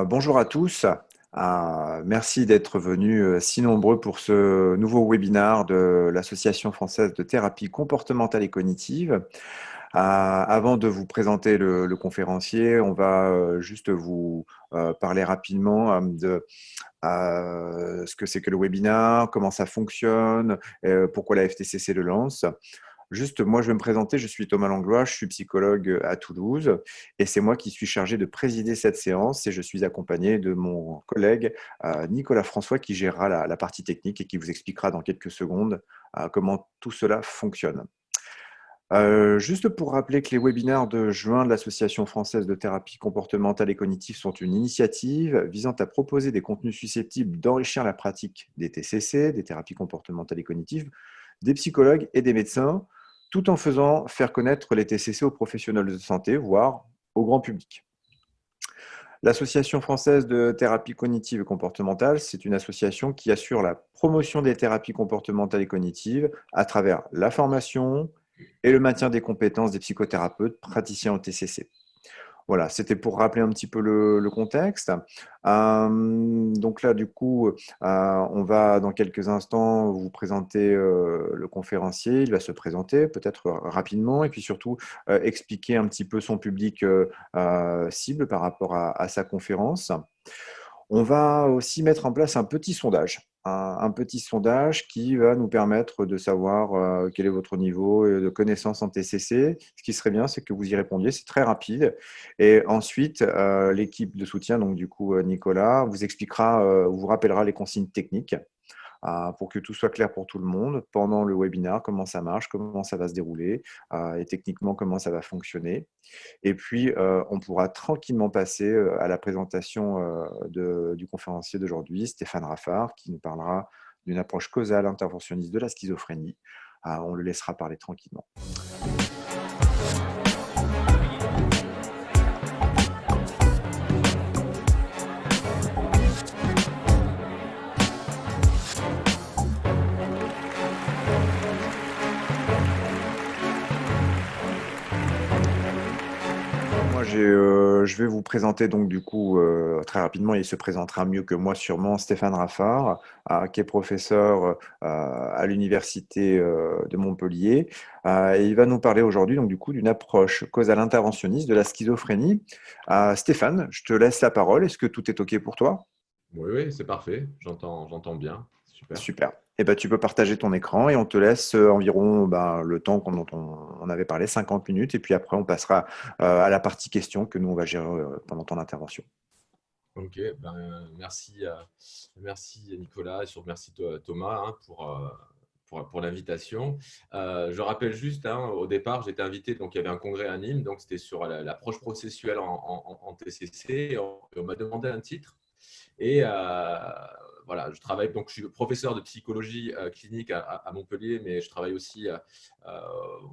Bonjour à tous. Merci d'être venus si nombreux pour ce nouveau webinaire de l'Association française de thérapie comportementale et cognitive. Avant de vous présenter le conférencier, on va juste vous parler rapidement de ce que c'est que le webinaire, comment ça fonctionne, pourquoi la FTCC le lance. Juste, moi, je vais me présenter. Je suis Thomas Langlois, je suis psychologue à Toulouse et c'est moi qui suis chargé de présider cette séance et je suis accompagné de mon collègue Nicolas François qui gérera la partie technique et qui vous expliquera dans quelques secondes comment tout cela fonctionne. Juste pour rappeler que les webinaires de juin de l'Association française de thérapie comportementale et cognitive sont une initiative visant à proposer des contenus susceptibles d'enrichir la pratique des TCC, des thérapies comportementales et cognitives, des psychologues et des médecins, tout en faisant faire connaître les TCC aux professionnels de santé, voire au grand public. L'Association française de thérapie cognitive et comportementale, c'est une association qui assure la promotion des thérapies comportementales et cognitives à travers la formation et le maintien des compétences des psychothérapeutes praticiens au TCC. Voilà, c'était pour rappeler un petit peu le contexte. Donc là, du coup, on va dans quelques instants vous présenter le conférencier. Il va se présenter peut-être rapidement et puis surtout expliquer un petit peu son public cible par rapport à sa conférence. On va aussi mettre en place un petit sondage. Un petit sondage qui va nous permettre de savoir quel est votre niveau de connaissance en TCC. Ce qui serait bien, c'est que vous y répondiez, c'est très rapide. Et ensuite, l'équipe de soutien, donc du coup Nicolas, vous expliquera, vous rappellera les consignes techniques pour que tout soit clair pour tout le monde pendant le webinaire, comment ça marche, comment ça va se dérouler et techniquement comment ça va fonctionner. Et puis, on pourra tranquillement passer à la présentation du conférencier d'aujourd'hui, Stéphane Raffard, qui nous parlera d'une approche causale interventionniste de la schizophrénie. On le laissera parler tranquillement. Moi, je vais vous présenter donc du coup très rapidement, il se présentera mieux que moi sûrement, Stéphane Raffard, qui est professeur à l'université de Montpellier. Et il va nous parler aujourd'hui donc du coup d'une approche causale interventionniste de la schizophrénie. Stéphane, je te laisse la parole. Est-ce que tout est OK pour toi? Oui, oui, c'est parfait. J'entends bien. Super. Super. Eh ben, tu peux partager ton écran et on te laisse environ le temps dont on avait parlé, 50 minutes. Et puis après, on passera à la partie questions que nous, on va gérer pendant ton intervention. Ok, merci, merci Nicolas et surtout merci Thomas pour l'invitation. Je rappelle juste, au départ, j'étais invité, donc il y avait un congrès à Nîmes, donc c'était sur l'approche processuelle en TCC et on m'a demandé un titre. Et voilà, je suis professeur de psychologie clinique à Montpellier, mais je travaille aussi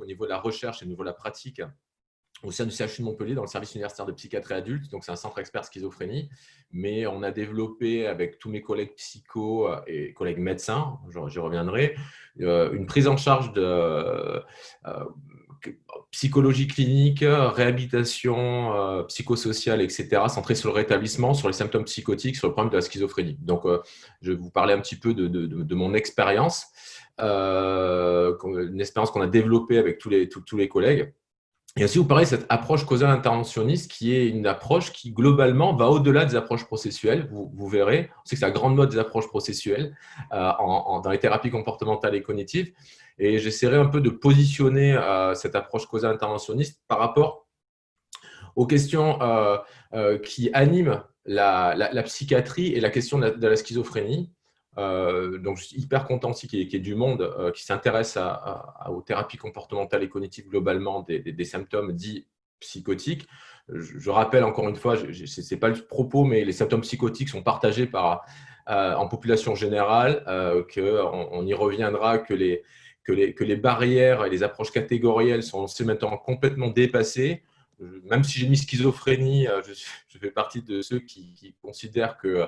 au niveau de la recherche et au niveau de la pratique au sein du CHU de Montpellier, dans le service universitaire de psychiatrie adulte. Donc, c'est un centre expert schizophrénie. Mais on a développé avec tous mes collègues psychos et collègues médecins, j'y reviendrai, une prise en charge de psychologie clinique, réhabilitation psychosociale, etc., centrée sur le rétablissement, sur les symptômes psychotiques, sur le problème de la schizophrénie. Donc, je vais vous parler un petit peu de mon expérience, une expérience qu'on a développée avec tous les collègues. Et aussi, vous parlez de cette approche causale interventionniste qui est une approche qui, globalement, va au-delà des approches processuelles. Vous verrez, on sait que c'est la grande mode des approches processuelles dans les thérapies comportementales et cognitives. Et j'essaierai un peu de positionner cette approche causale interventionniste par rapport aux questions qui animent la psychiatrie et la question de la schizophrénie. Donc, je suis hyper content aussi qu'il y ait du monde qui s'intéresse aux thérapies comportementales et cognitives globalement des symptômes dits psychotiques. Je rappelle encore une fois, ce n'est pas le propos, mais les symptômes psychotiques sont partagés en population générale, qu'on y reviendra, que les barrières et les approches catégorielles sont maintenant complètement dépassées. Même si j'ai mis schizophrénie, je fais partie de ceux qui considèrent que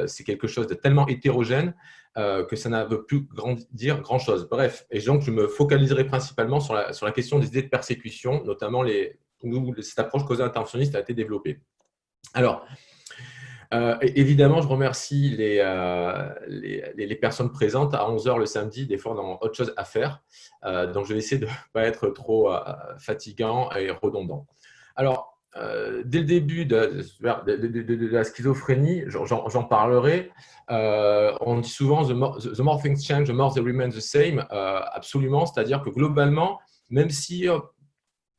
c'est quelque chose de tellement hétérogène que ça ne veut plus dire grand-chose. Bref, et donc je me focaliserai principalement sur la question des idées de persécution, notamment où cette approche causale interventionniste a été développée. Alors, Évidemment, je remercie les personnes présentes à 11 heures le samedi. Des fois, on a autre chose à faire. Donc, je vais essayer de ne pas être trop fatigant et redondant. Alors, dès le début de la schizophrénie, j'en parlerai. On dit souvent the more things change, the more they remain the same. Absolument, c'est-à-dire que globalement, même si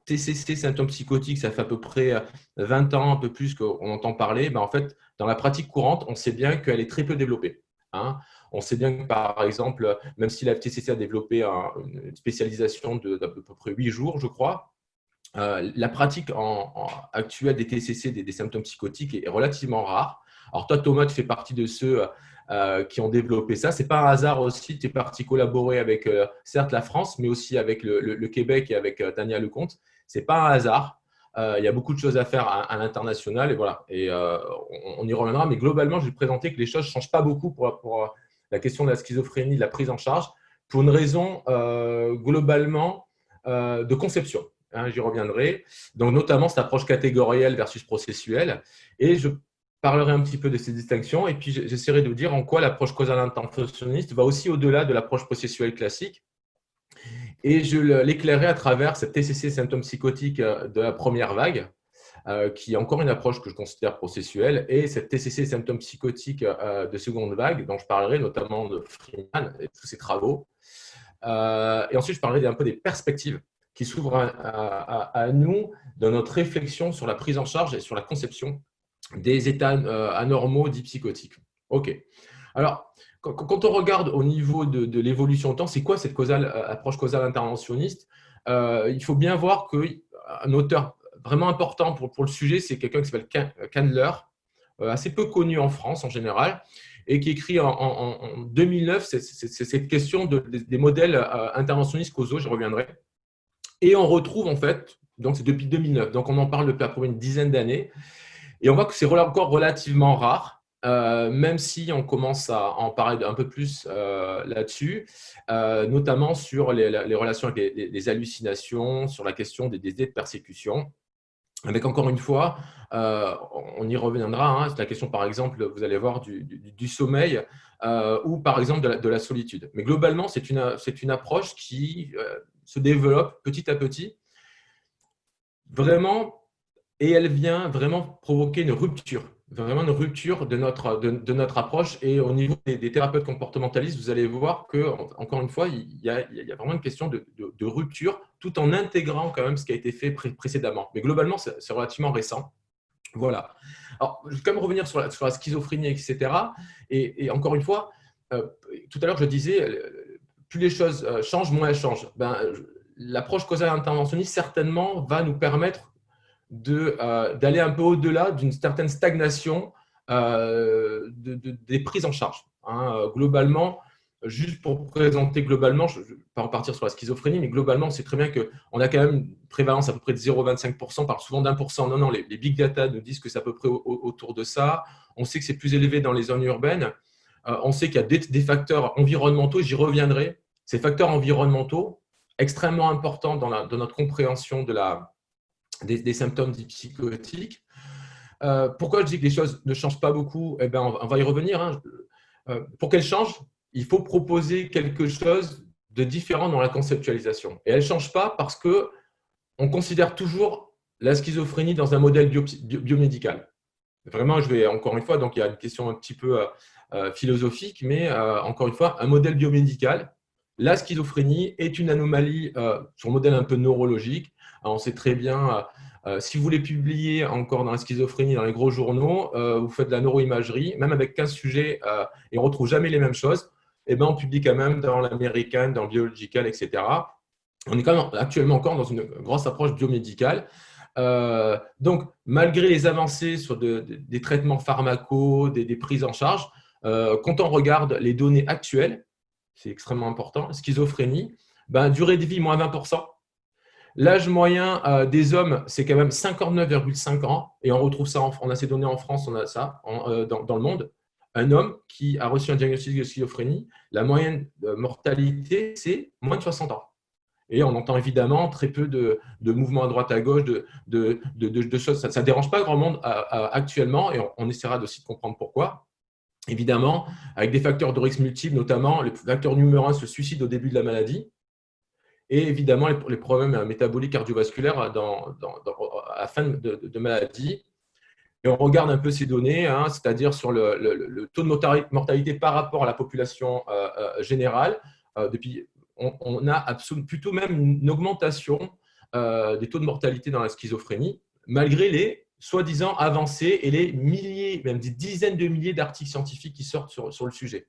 TCC, symptômes psychotiques, ça fait à peu près 20 ans, un peu plus qu'on entend parler. Ben en fait, dans la pratique courante, on sait bien qu'elle est très peu développée. Hein. On sait bien que, par exemple, même si la TCC a développé une spécialisation d'à peu près 8 jours, je crois, la pratique actuelle des TCC, des symptômes psychotiques, est relativement rare. Alors toi, Thomas, tu fais partie de ceux qui ont développé ça. Ce n'est pas un hasard aussi, tu es parti collaborer avec, certes, la France, mais aussi avec le Québec et avec Tania Lecomte. Ce n'est pas un hasard. Il y a beaucoup de choses à faire à l'international et voilà. Et on y reviendra. Mais globalement, je vais te présenter que les choses ne changent pas beaucoup pour la question de la schizophrénie, de la prise en charge, pour une raison globalement de conception. Hein, j'y reviendrai. Donc, notamment cette approche catégorielle versus processuelle. Et je parlerai un petit peu de ces distinctions. Et puis, j'essaierai de vous dire en quoi l'approche causale intentionniste va aussi au-delà de l'approche processuelle classique. Et je l'éclairerai à travers cette TCC symptômes psychotiques de la première vague, qui est encore une approche que je considère processuelle, et cette TCC symptômes psychotiques de seconde vague, dont je parlerai notamment de Freeman et tous ses travaux. Et ensuite, je parlerai un peu des perspectives qui s'ouvrent à nous dans notre réflexion sur la prise en charge et sur la conception des états anormaux dits psychotiques. OK. Alors, quand on regarde au niveau de l'évolution de temps, c'est quoi cette approche causale interventionniste? Il faut bien voir qu'un auteur vraiment important pour le sujet, c'est quelqu'un qui s'appelle Candler, assez peu connu en France en général, et qui écrit en 2009 c'est cette question des modèles interventionnistes causaux, j'y reviendrai. Et on retrouve en fait, donc c'est depuis 2009, donc on en parle depuis à peu près une dizaine d'années, et on voit que c'est encore relativement rare. Même si on commence à en parler un peu plus là-dessus, notamment sur les relations avec les hallucinations, sur la question des idées de persécution. Avec encore une fois, on y reviendra, hein, c'est la question par exemple, vous allez voir, du sommeil ou par exemple de la solitude. Mais globalement, c'est une approche qui se développe petit à petit, vraiment, et elle vient vraiment provoquer une rupture de notre approche. Et au niveau des thérapeutes comportementalistes, vous allez voir que, encore une fois, il y a vraiment une question de rupture, tout en intégrant quand même ce qui a été fait précédemment. Mais globalement, c'est relativement récent. Voilà. Alors, je vais quand même revenir sur la schizophrénie, etc. Et encore une fois, tout à l'heure, je disais, plus les choses changent, moins elles changent. L'approche causale interventionniste, certainement, va nous permettre d'aller un peu au-delà d'une certaine stagnation des prises en charge. Hein. Globalement, juste pour présenter globalement, je ne vais pas repartir sur la schizophrénie, mais globalement, on sait très bien qu'on a quand même une prévalence à peu près de 0,25%, on parle souvent d'1%. Non, les big data nous disent que c'est à peu près autour de ça. On sait que c'est plus élevé dans les zones urbaines. On sait qu'il y a des facteurs environnementaux, j'y reviendrai. Ces facteurs environnementaux, extrêmement importants dans notre compréhension des symptômes dits psychotiques. Pourquoi je dis que les choses ne changent pas beaucoup? Eh bien, on va y revenir. Hein. Pour qu'elles changent, il faut proposer quelque chose de différent dans la conceptualisation. Et elles ne changent pas parce qu'on considère toujours la schizophrénie dans un modèle biomédical. Vraiment, je vais encore une fois, donc il y a une question un petit peu philosophique, mais encore une fois, un modèle biomédical. La schizophrénie est une anomalie sur le modèle un peu neurologique. Alors, on sait très bien, si vous voulez publier encore dans la schizophrénie dans les gros journaux, vous faites de la neuroimagerie, même avec 15 sujets, et on ne retrouve jamais les mêmes choses, et ben, on publie quand même dans l'American, dans le Biological, etc. On est quand même actuellement encore dans une grosse approche biomédicale. Donc, malgré les avancées sur des traitements pharmacaux, des prises en charge, quand on regarde les données actuelles, c'est extrêmement important, schizophrénie, durée de vie moins 20%. L'âge moyen des hommes, c'est quand même 59,5 ans, et on retrouve ça, on a ces données en France, on a ça dans le monde. Un homme qui a reçu un diagnostic de schizophrénie, la moyenne de mortalité, c'est moins de 60 ans. Et on entend évidemment très peu de mouvements à droite à gauche, de choses. Ça ne dérange pas grand monde actuellement, et on essaiera aussi de comprendre pourquoi. Évidemment, avec des facteurs de risque multiples, notamment le facteur numéro 1, c'est le suicide au début de la maladie, et évidemment les problèmes métaboliques cardiovasculaires à la fin de maladie. Et on regarde un peu ces données, hein, c'est-à-dire sur le taux de mortalité par rapport à la population générale. Depuis, on a plutôt même une augmentation des taux de mortalité dans la schizophrénie, malgré les soi-disant avancées et les milliers, même des dizaines de milliers d'articles scientifiques qui sortent sur le sujet.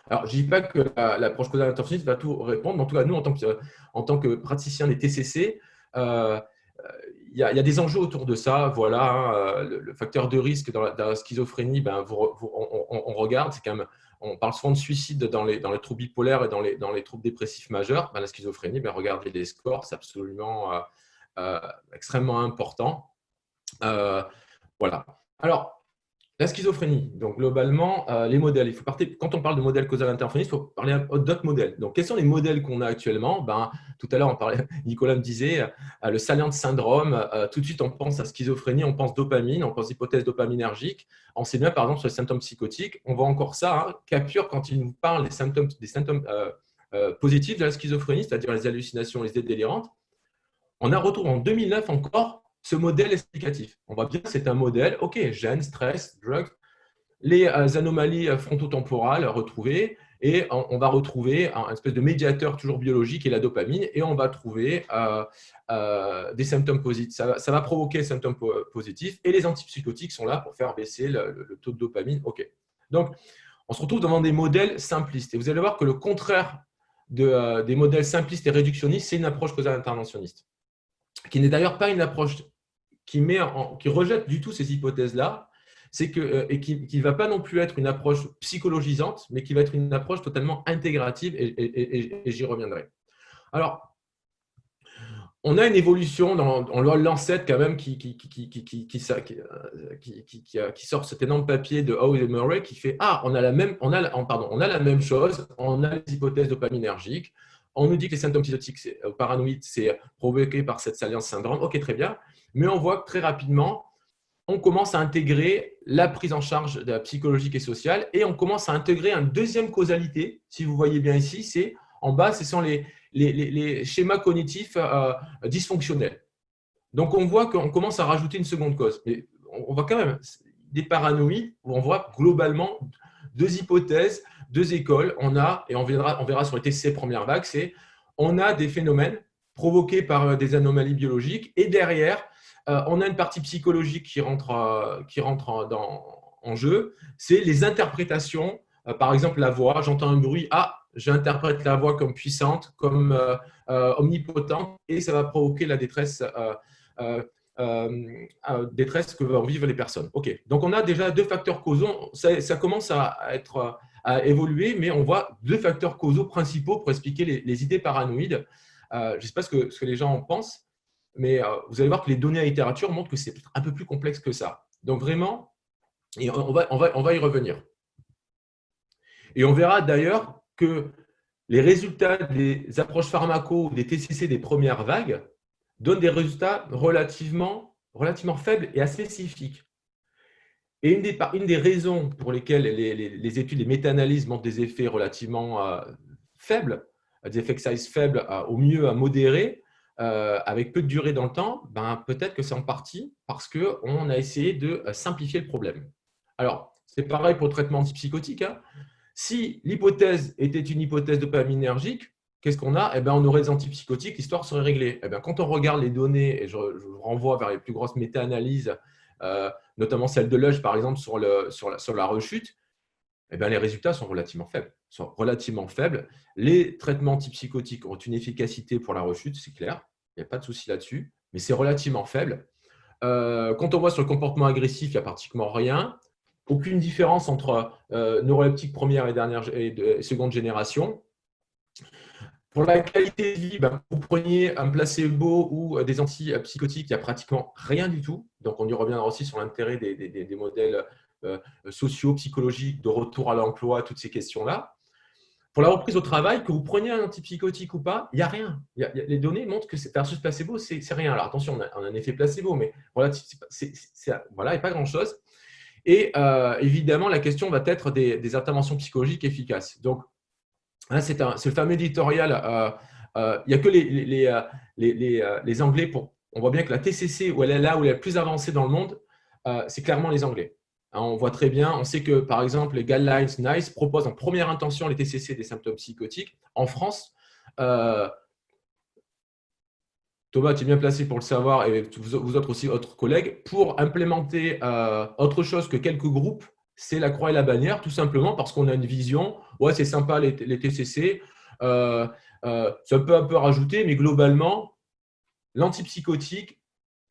Alors, je ne dis pas que l'approche causale interventionniste va tout répondre, mais en tout cas, nous, en tant que praticiens des TCC, il y a des enjeux autour de ça. Voilà, hein, le facteur de risque dans la schizophrénie, ben, on regarde, c'est quand même, on parle souvent de suicide dans les troubles bipolaires et dans les troubles dépressifs majeurs. Ben, la schizophrénie, ben, regardez les scores, c'est absolument extrêmement important. Voilà. Alors, la schizophrénie, donc globalement, les modèles. Quand on parle de modèle causal interférence, il faut parler d'autres modèles. Donc, quels sont les modèles qu'on a actuellement? Tout à l'heure, Nicolas me disait le Salient syndrome. Tout de suite, on pense à schizophrénie, on pense dopamine, on pense hypothèse dopaminergique. On sait bien, par exemple, sur les symptômes psychotiques, on voit encore ça. Hein, Capure, quand il nous parle des symptômes positifs de la schizophrénie, c'est-à-dire les hallucinations, les idées délirantes, on a retrouvé en 2009 encore ce modèle explicatif. On voit bien que c'est un modèle, OK, gènes, stress, drugs, les anomalies frontotemporales retrouvées, et on va retrouver un espèce de médiateur toujours biologique qui est la dopamine, et on va trouver des symptômes positifs. Ça va provoquer des symptômes positifs, et les antipsychotiques sont là pour faire baisser le taux de dopamine. OK. Donc, on se retrouve devant des modèles simplistes. Et vous allez voir que le contraire des modèles simplistes et réductionnistes, c'est une approche causale interventionniste, qui n'est d'ailleurs pas une approche qui rejette du tout ces hypothèses-là, et qui ne va pas non plus être une approche psychologisante, mais qui va être une approche totalement intégrative, et j'y reviendrai. Alors, on a une évolution dans Lancet quand même qui sort cet énorme papier de Howe et Murray qui fait on a la même chose, on a les hypothèses dopaminergiques, on nous dit que les symptômes psychotiques paranoïdes c'est provoqué par cette Salient syndrome, ok, très bien, mais on voit que très rapidement on commence à intégrer la prise en charge de la psychologique et sociale, et on commence à intégrer une deuxième causalité. Si vous voyez bien ici, c'est en bas, ce sont les schémas cognitifs dysfonctionnels. Donc, on voit qu'on commence à rajouter une seconde cause. Mais on voit quand même des paranoïdes où on voit globalement deux hypothèses, deux écoles. Et on verra sur les TCC première vague, on a des phénomènes provoqués par des anomalies biologiques, et derrière, on a une partie psychologique qui rentre en jeu. C'est les interprétations. Par exemple, la voix, j'entends un bruit, j'interprète la voix comme puissante, comme omnipotente, et ça va provoquer la détresse que vont vivre les personnes. OK. Donc, on a déjà deux facteurs causaux. Ça commence à évoluer, mais on voit deux facteurs causaux principaux pour expliquer les idées paranoïdes. Je ne sais pas ce que les gens en pensent, mais vous allez voir que les données à littérature montrent que c'est un peu plus complexe que ça. Donc, vraiment, et on va y revenir. Et on verra d'ailleurs que les résultats des approches pharmaco, des TCC des premières vagues, donnent des résultats relativement faibles et aspécifiques. Et une des raisons pour lesquelles les études, les méta-analyses montrent des effets relativement faibles, des effect size faibles, au mieux à modérés, avec peu de durée dans le temps, peut-être que c'est en partie parce qu'on a essayé de simplifier le problème. Alors, c'est pareil pour le traitement antipsychotique. Hein. Si l'hypothèse était une hypothèse dopaminergique, qu'est-ce qu'on a? On aurait des antipsychotiques, l'histoire serait réglée. Quand on regarde les données, et je vous renvoie vers les plus grosses méta-analyses, notamment celle de Lush, par exemple, sur la rechute, les résultats sont relativement faibles. Les traitements antipsychotiques ont une efficacité pour la rechute, c'est clair, il n'y a pas de souci là-dessus, mais c'est relativement faible. Quand on voit sur le comportement agressif, il n'y a pratiquement rien. Aucune différence entre neuroleptique première et seconde génération. Pour la qualité de vie, vous preniez un placebo ou des antipsychotiques, il n'y a pratiquement rien du tout. Donc, on y reviendra aussi sur l'intérêt des modèles sociaux, psychologiques, de retour à l'emploi, toutes ces questions-là. Pour la reprise au travail, que vous preniez un antipsychotique ou pas, il n'y a rien. Les données montrent que c'est versus placebo, c'est rien. Alors attention, on a un effet placebo, mais voilà, voilà, il n'y a pas grand-chose. Et évidemment, la question va être des interventions psychologiques efficaces. Donc, hein, c'est le fameux éditorial. Il n'y a que les Anglais. On voit bien que la TCC, où elle est là où elle est la plus avancée dans le monde, c'est clairement les Anglais. Hein, on voit très bien, on sait que par exemple, les Guidelines NICE proposent en première intention les TCC des symptômes psychotiques. En France, Thomas, tu es bien placé pour le savoir, et vous autres aussi, autres collègues, pour implémenter autre chose que quelques groupes, c'est la croix et la bannière, tout simplement parce qu'on a une vision. Ouais, c'est sympa les TCC, ça peut un peu rajouter, mais globalement, l'antipsychotique,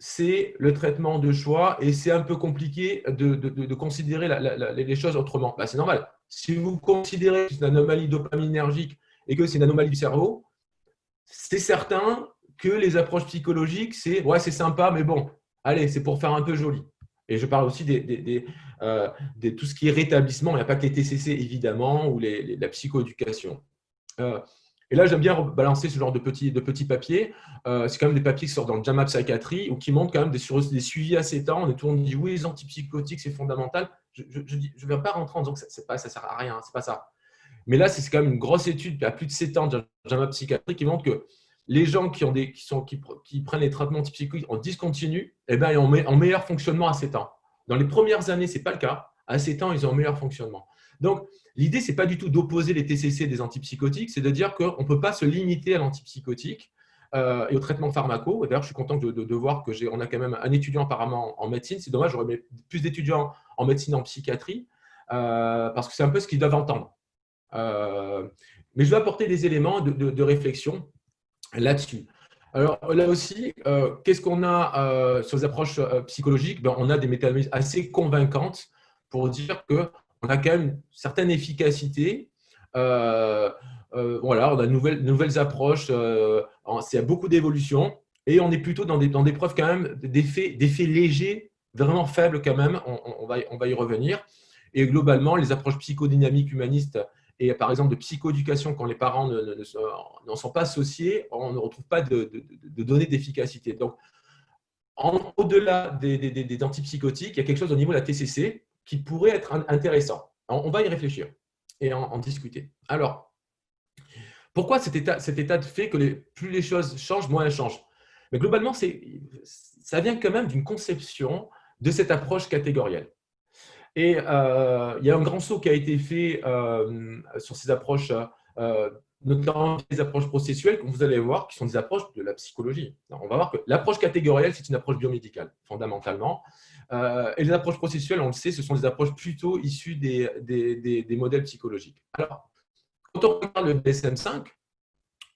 c'est le traitement de choix et c'est un peu compliqué de considérer les choses autrement. Bah, c'est normal. Si vous considérez que c'est une anomalie dopaminergique et que c'est une anomalie du cerveau, c'est certain que les approches psychologiques, c'est ouais, c'est sympa, mais bon, allez, c'est pour faire un peu joli. Et je parle aussi de tout ce qui est rétablissement. Il n'y a pas que les TCC, évidemment, ou la psychoéducation. Et là, j'aime bien balancer ce genre de petits papiers. C'est quand même des papiers qui sortent dans le JAMA Psychiatry ou qui montrent quand même des suivis à 7 ans. On est tout le monde dit oui, les antipsychotiques, c'est fondamental. Je ne vais pas rentrer en disant que ça ne sert à rien, c'est pas ça. Mais là, c'est quand même une grosse étude à plus de 7 ans de JAMA Psychiatry qui montre que les gens qui prennent les traitements antipsychotiques en discontinu, eh ben, ils ont en meilleur fonctionnement à 7 ans. Dans les premières années, ce n'est pas le cas. À 7 ans, ils ont un meilleur fonctionnement. Donc, l'idée, ce n'est pas du tout d'opposer les TCC des antipsychotiques, c'est de dire qu'on ne peut pas se limiter à l'antipsychotique et au traitement pharmaco. D'ailleurs, je suis content de voir qu'on a quand même un étudiant apparemment en médecine. C'est dommage, j'aurais plus d'étudiants en médecine en psychiatrie parce que c'est un peu ce qu'ils doivent entendre. Mais je vais apporter des éléments de réflexion là-dessus. Alors là aussi, qu'est-ce qu'on a sur les approches psychologiques? On a des méta-analyses assez convaincantes pour dire qu'on a quand même une certaine efficacité. Voilà, on a de nouvelles approches, il y a beaucoup d'évolutions et on est plutôt dans des preuves quand même d'effets légers, vraiment faibles quand même, on va y revenir. Et globalement, les approches psychodynamiques humanistes et par exemple de psychoéducation, quand les parents n'en sont pas associés, on ne retrouve pas de données d'efficacité. Donc, au-delà des antipsychotiques, il y a quelque chose au niveau de la TCC qui pourrait être intéressant. Alors, on va y réfléchir et en discuter. Alors, pourquoi cet état de fait que plus les choses changent, moins elles changent? Mais globalement, ça vient quand même d'une conception de cette approche catégorielle. Et il y a un grand saut qui a été fait sur ces approches, notamment les approches processuelles, comme vous allez voir, qui sont des approches de la psychologie. Alors, on va voir que l'approche catégorielle, c'est une approche biomédicale, fondamentalement. Et les approches processuelles, on le sait, ce sont des approches plutôt issues des modèles psychologiques. Alors, quand on regarde le DSM-5,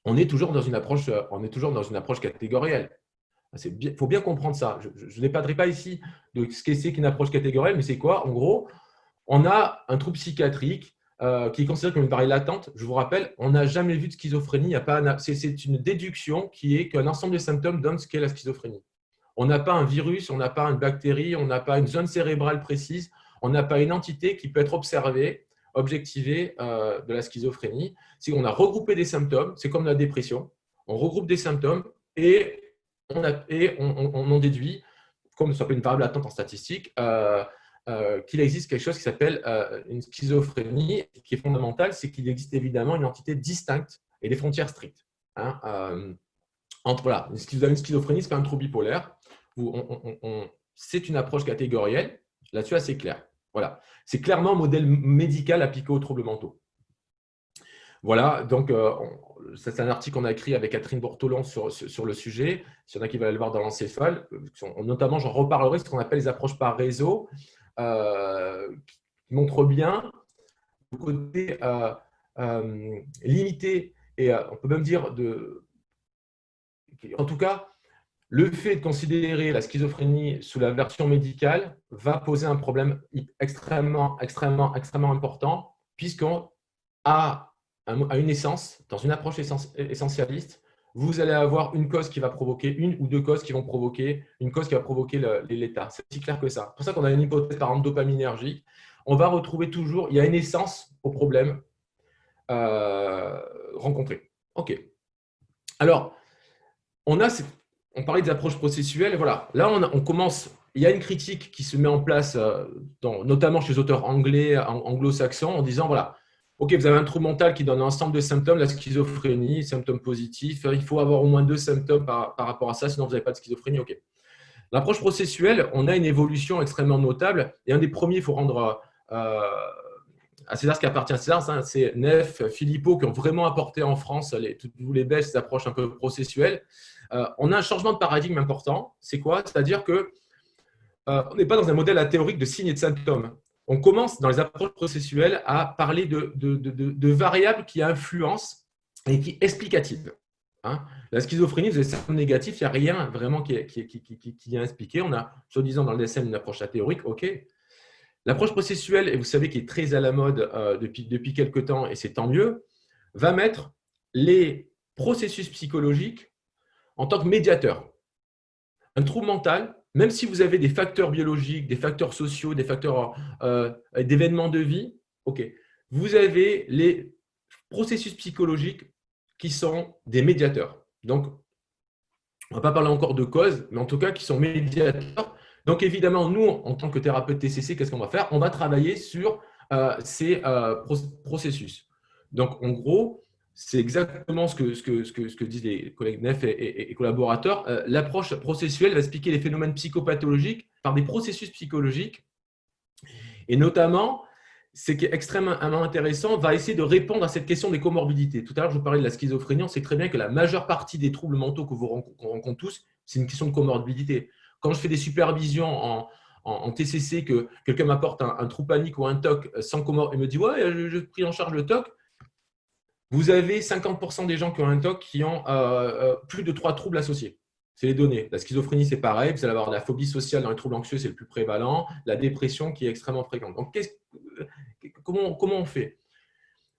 on est toujours dans une approche catégorielle. Il faut bien comprendre ça. Je n'épaderai pas ici de ce qu'est qu'une approche catégorielle, mais c'est quoi? En gros, on a un trouble psychiatrique qui est considéré comme une variable latente. Je vous rappelle, on n'a jamais vu de schizophrénie. C'est une déduction qui est qu'un ensemble de symptômes donne ce qu'est la schizophrénie. On n'a pas un virus, on n'a pas une bactérie, on n'a pas une zone cérébrale précise, on n'a pas une entité qui peut être observée, objectivée de la schizophrénie. Si on a regroupé des symptômes, c'est comme la dépression. On regroupe des symptômes et on en déduit, comme ça s'appelle une variable latente en statistique, qu'il existe quelque chose qui s'appelle une schizophrénie, qui est fondamentale, c'est qu'il existe évidemment une entité distincte et des frontières strictes. Hein, voilà, une schizophrénie, ce n'est pas un trouble bipolaire. C'est une approche catégorielle. Là-dessus, c'est clair. Voilà. C'est clairement un modèle médical appliqué aux troubles mentaux. Voilà, donc c'est un article qu'on a écrit avec Catherine Bortolon sur le sujet. S'il y en a qui veulent aller le voir dans l'encéphale, notamment, j'en reparlerai, ce qu'on appelle les approches par réseau, qui montrent bien le côté limité, et on peut même dire, en tout cas, le fait de considérer la schizophrénie sous la version médicale va poser un problème extrêmement important, puisqu'on a à une essence, dans une approche essentialiste, vous allez avoir une cause qui va provoquer, une ou deux causes qui vont provoquer, une cause qui va provoquer l'état. C'est aussi clair que ça. C'est pour ça qu'on a une hypothèse, par exemple, dopaminergique. On va retrouver toujours, il y a une essence au problème. rencontrés. OK. Alors, on parlait des approches processuelles. Voilà. Là, on commence. Il y a une critique qui se met en place, notamment chez les auteurs anglais, anglo-saxons, en disant voilà, OK, vous avez un trouble mental qui donne un ensemble de symptômes, la schizophrénie, symptômes positifs. Il faut avoir au moins 2 symptômes par rapport à ça, sinon vous n'avez pas de schizophrénie. OK. L'approche processuelle, on a une évolution extrêmement notable. Et un des premiers, il faut rendre à César ce qui appartient à César, hein, c'est Neff, Philippot qui ont vraiment apporté en France, tous les Belges, ces approches un peu processuelles. On a un changement de paradigme important. C'est quoi? C'est-à-dire que on n'est pas dans un modèle théorique de signes et de symptômes. On commence dans les approches processuelles à parler de variables qui influencent et qui explicatives. Hein. La schizophrénie, vous avez des symptômes négatifs, il n'y a rien vraiment qui est expliqué. On a, soi-disant, dans le DSM, une approche théorique, OK. L'approche processuelle, et vous savez qui est très à la mode depuis quelques temps, et c'est tant mieux, va mettre les processus psychologiques en tant que médiateurs. Un trouble mental, même si vous avez des facteurs biologiques, des facteurs sociaux, des facteurs d'événements de vie, OK, vous avez les processus psychologiques qui sont des médiateurs. Donc, on ne va pas parler encore de causes, mais en tout cas qui sont médiateurs. Donc, évidemment, nous, en tant que thérapeute TCC, qu'est-ce qu'on va faire? On va travailler sur ces processus. Donc, en gros, c'est exactement ce que disent les collègues Neff et collaborateurs. L'approche processuelle va expliquer les phénomènes psychopathologiques par des processus psychologiques. Et notamment, ce qui est extrêmement intéressant, va essayer de répondre à cette question des comorbidités. Tout à l'heure, je vous parlais de la schizophrénie. On sait très bien que la majeure partie des troubles mentaux qu'on rencontre tous, c'est une question de comorbidité. Quand je fais des supervisions en TCC, que quelqu'un m'apporte un trouble panique ou un TOC sans comorbidité et me dit « ouais, je pris en charge le TOC », vous avez 50% des gens qui ont un TOC qui ont plus de 3 troubles associés. C'est les données. La schizophrénie, c'est pareil. Vous allez avoir de la phobie sociale dans les troubles anxieux, c'est le plus prévalent. La dépression qui est extrêmement fréquente. Donc, comment on fait?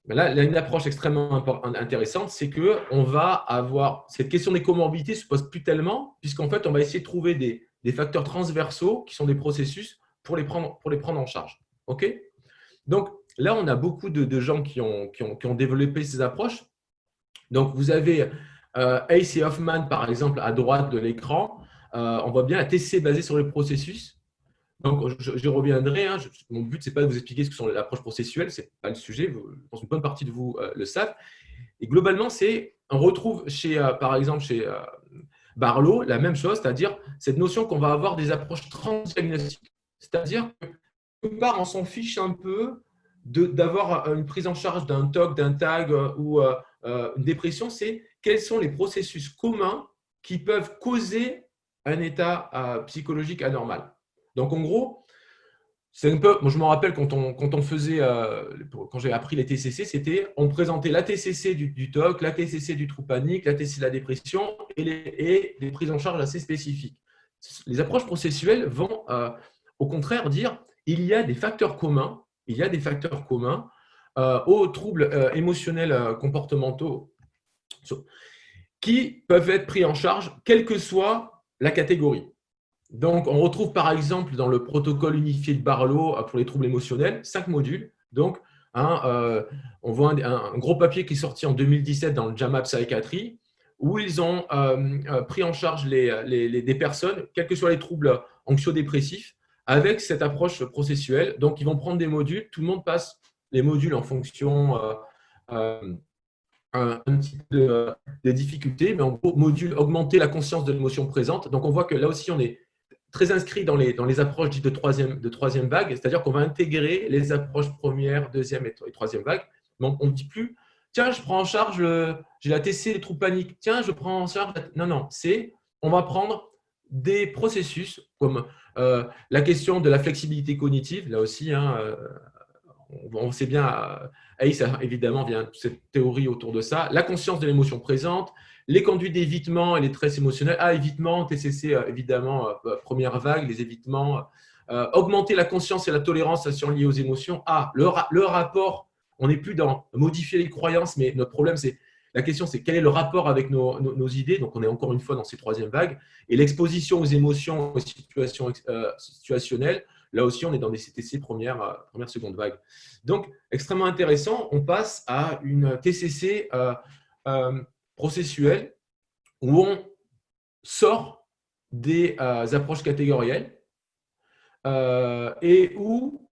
Là, il y a une approche extrêmement intéressante, c'est qu'on va avoir… Cette question des comorbidités ne se pose plus tellement, puisqu'en fait, on va essayer de trouver des facteurs transversaux qui sont des processus pour les prendre en charge. OK? Donc, là, on a beaucoup de gens qui ont développé ces approches. Donc, vous avez Ace et Hoffman, par exemple, à droite de l'écran. On voit bien la TCC basée sur les processus. Donc, j'y reviendrai. Hein. Mon but, ce n'est pas de vous expliquer ce que sont l'approche processuelle. Ce n'est pas le sujet. Je pense qu'une bonne partie de vous le savent. Et globalement, on retrouve, par exemple, chez Barlow, la même chose, c'est-à-dire cette notion qu'on va avoir des approches transdiagnostiques. C'est-à-dire que, quelque part, on s'en fiche un peu d'avoir une prise en charge d'un TOC, d'un TAG ou une dépression. C'est quels sont les processus communs qui peuvent causer un état psychologique anormal. Donc, en gros, c'est un peu, moi je me rappelle quand on faisait, quand j'ai appris les TCC, on présentait la TCC du TOC, la TCC du trouble panique, la TCC de la dépression et des prises en charge assez spécifiques. Les approches processuelles vont au contraire dire il y a des facteurs communs, aux troubles émotionnels comportementaux qui peuvent être pris en charge, quelle que soit la catégorie. Donc, on retrouve par exemple dans le protocole unifié de Barlow pour les troubles émotionnels 5 modules. Donc, on voit un gros papier qui est sorti en 2017 dans le JAMA Psychiatry où ils ont pris en charge des personnes, quels que soient les troubles anxio-dépressifs, avec cette approche processuelle. Donc, ils vont prendre des modules. Tout le monde passe les modules en fonction un petit peu des difficultés, mais en gros, module augmenter la conscience de l'émotion présente. Donc, on voit que là aussi, on est très inscrit dans les approches dites de troisième vague, c'est-à-dire qu'on va intégrer les approches première, deuxième et troisième vague, mais on ne dit plus « tiens, je prends en charge, j'ai la TC, les troubles paniques, tiens, je prends en charge… » Non, on va prendre des processus comme la question de la flexibilité cognitive, là aussi, on sait bien, Ace, évidemment, vient de cette théorie autour de ça, la conscience de l'émotion présente, les conduites d'évitement et les tresses émotionnels. Évitement, TCC, évidemment, première vague, les évitements. Augmenter la conscience et la tolérance liées aux émotions. Le rapport, on n'est plus dans modifier les croyances, mais notre problème, la question, c'est quel est le rapport avec nos idées. Donc, on est encore une fois dans ces troisième vagues. Et l'exposition aux émotions, aux situations situationnelles, Là aussi, on est dans des TCC première, seconde vague. Donc, extrêmement intéressant. On passe à une TCC processuelle où on sort des approches catégorielles et où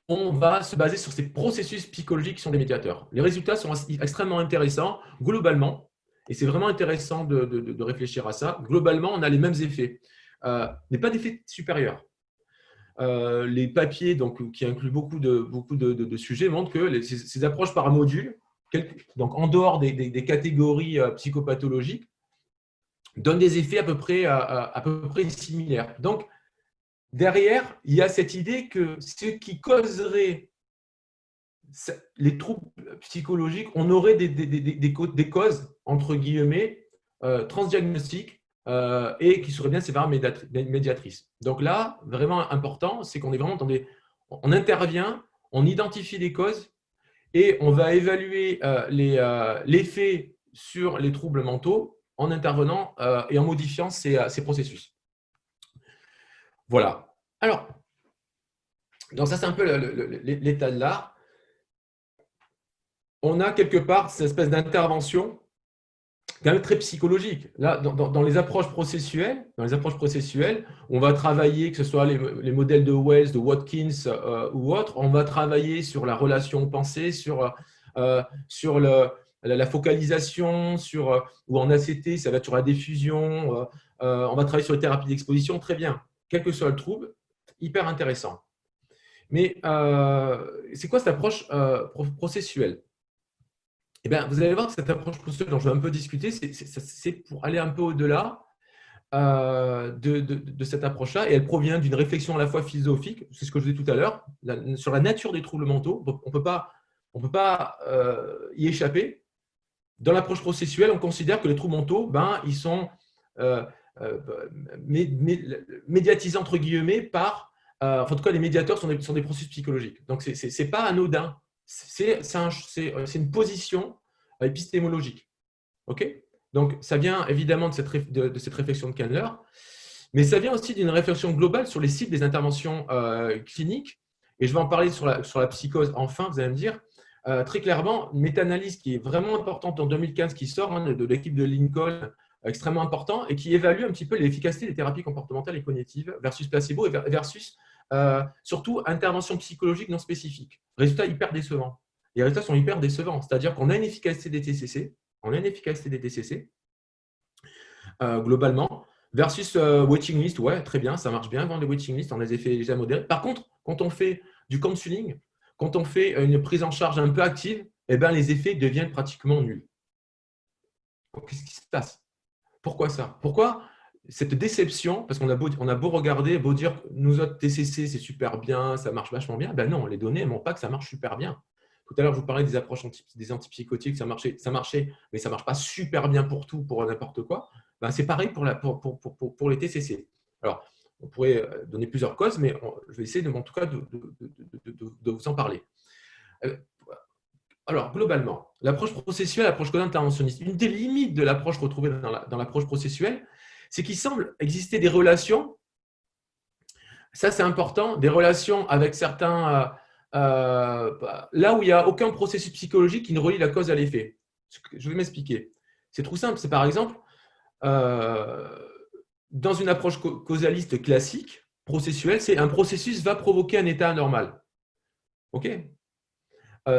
on va se baser sur ces processus psychologiques qui sont des médiateurs. Les résultats sont extrêmement intéressants globalement, et c'est vraiment intéressant de réfléchir à ça. Globalement, on a les mêmes effets, mais pas d'effets supérieurs. Les papiers qui incluent beaucoup de sujets montrent que ces approches par module, donc en dehors des catégories psychopathologiques, donnent des effets à peu près similaires. Donc, derrière, il y a cette idée que ce qui causerait les troubles psychologiques, on aurait des causes, entre guillemets, transdiagnostiques et qui seraient bien sévèrement médiatrices. Donc là, vraiment important, c'est qu'on est vraiment on intervient, on identifie les causes et on va évaluer l'effet sur les troubles mentaux en intervenant et en modifiant ces processus. Voilà. Alors, donc ça, c'est un peu l'état de l'art. On a quelque part cette espèce d'intervention quand même très psychologique. Là, dans les approches processuelles, on va travailler, que ce soit les modèles de Wells, de Watkins ou autres, on va travailler sur la relation pensée, sur la focalisation, ou en ACT, ça va être sur la diffusion. On va travailler sur les thérapies d'exposition, très bien. Quel que soit le trouble, hyper intéressant. Mais c'est quoi cette approche processuelle ? Eh bien, vous allez voir que cette approche processuelle dont je vais un peu discuter, c'est pour aller un peu au-delà de cette approche-là, et elle provient d'une réflexion à la fois philosophique, c'est ce que je disais tout à l'heure, sur la nature des troubles mentaux. On ne peut pas y échapper. Dans l'approche processuelle, on considère que les troubles mentaux, ils sont médiatisés entre guillemets par, en tout cas, les médiateurs sont des processus psychologiques. Donc, ce n'est pas anodin. C'est une position épistémologique. Okay, donc, ça vient évidemment de cette réflexion de Candler, mais ça vient aussi d'une réflexion globale sur les cibles des interventions cliniques. Et je vais en parler sur la psychose enfin, vous allez me dire. Très clairement, une méta-analyse qui est vraiment importante en 2015 qui sort de l'équipe de Lincoln, extrêmement important, et qui évalue un petit peu l'efficacité des thérapies comportementales et cognitives versus placebo et versus surtout intervention psychologique non spécifique. Résultats hyper décevants. Les résultats sont hyper décevants, c'est-à-dire qu'on a une efficacité des TCC, globalement, versus waiting list, ouais, très bien, ça marche bien, vendre les waiting list, on a des effets déjà modérés. Par contre, quand on fait du counseling, quand on fait une prise en charge un peu active, eh bien, les effets deviennent pratiquement nuls. Qu'est-ce qui se passe? Pourquoi ça? Pourquoi cette déception? Parce qu'on a beau regarder, beau dire nous autres TCC, c'est super bien, ça marche vachement bien. Ben non, les données ne montrent pas que ça marche super bien. Tout à l'heure, je vous parlais des approches des antipsychotiques, ça marchait, mais ça ne marche pas super bien pour tout, pour n'importe quoi. Ben, c'est pareil pour les TCC. Alors, on pourrait donner plusieurs causes, mais je vais essayer en tout cas de vous en parler. Alors, globalement, l'approche processuelle, l'approche causale interventionniste, une des limites de l'approche retrouvée dans l'approche processuelle, c'est qu'il semble exister des relations, ça c'est important, des relations avec certains, là où il n'y a aucun processus psychologique qui ne relie la cause à l'effet. Je vais m'expliquer. C'est trop simple, c'est par exemple, dans une approche causaliste classique, processuelle, c'est un processus va provoquer un état anormal. OK ?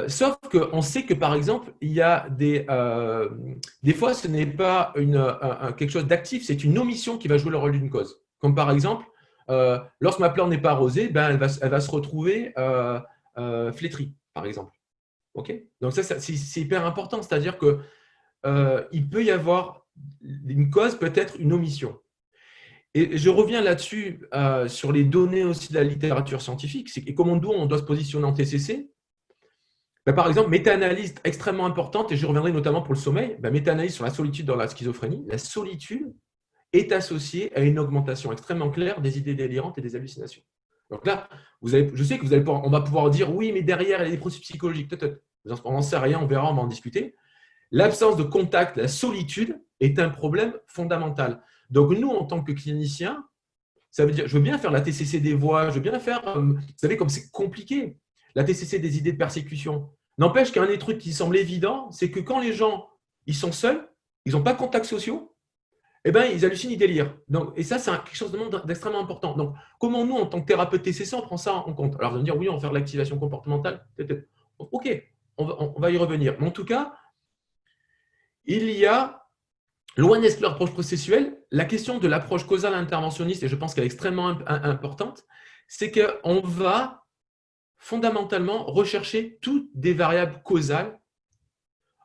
Sauf qu'on sait que, par exemple, il y a des fois, ce n'est pas quelque chose d'actif, c'est une omission qui va jouer le rôle d'une cause. Comme par exemple, lorsque ma plante n'est pas arrosée, elle va se retrouver flétrie, par exemple. Okay, donc ça, c'est hyper important, c'est-à-dire qu'il peut y avoir une cause, peut-être une omission. Et je reviens là-dessus sur les données aussi de la littérature scientifique, et comment on doit se positionner en TCC. Par exemple, méta-analyse extrêmement importante, et je reviendrai notamment pour le sommeil, méta-analyse sur la solitude dans la schizophrénie. La solitude est associée à une augmentation extrêmement claire des idées délirantes et des hallucinations. Donc là, je sais que on va pouvoir dire oui, mais derrière, il y a des processus psychologiques. On n'en sait rien, on verra, on va en discuter. L'absence de contact, la solitude est un problème fondamental. Donc nous, en tant que cliniciens, Ça veut dire, je veux bien faire la TCC des voix, je veux bien faire, vous savez, comme c'est compliqué, la TCC des idées de persécution. N'empêche qu'un des trucs qui semble évident, c'est que quand les gens, ils sont seuls, ils n'ont pas de contacts sociaux, eh ben, ils hallucinent, ils délirent. Donc, et ça, c'est quelque chose d'extrêmement important. Donc, comment nous, en tant que thérapeute TCC, on prend ça en compte? Alors, vous allez me dire, oui, on va faire de l'activation comportementale. OK, on va y revenir. Mais en tout cas, il y a, loin d'être l'approche processuelle, la question de l'approche causale interventionniste, et je pense qu'elle est extrêmement importante, c'est qu'on va fondamentalement rechercher toutes des variables causales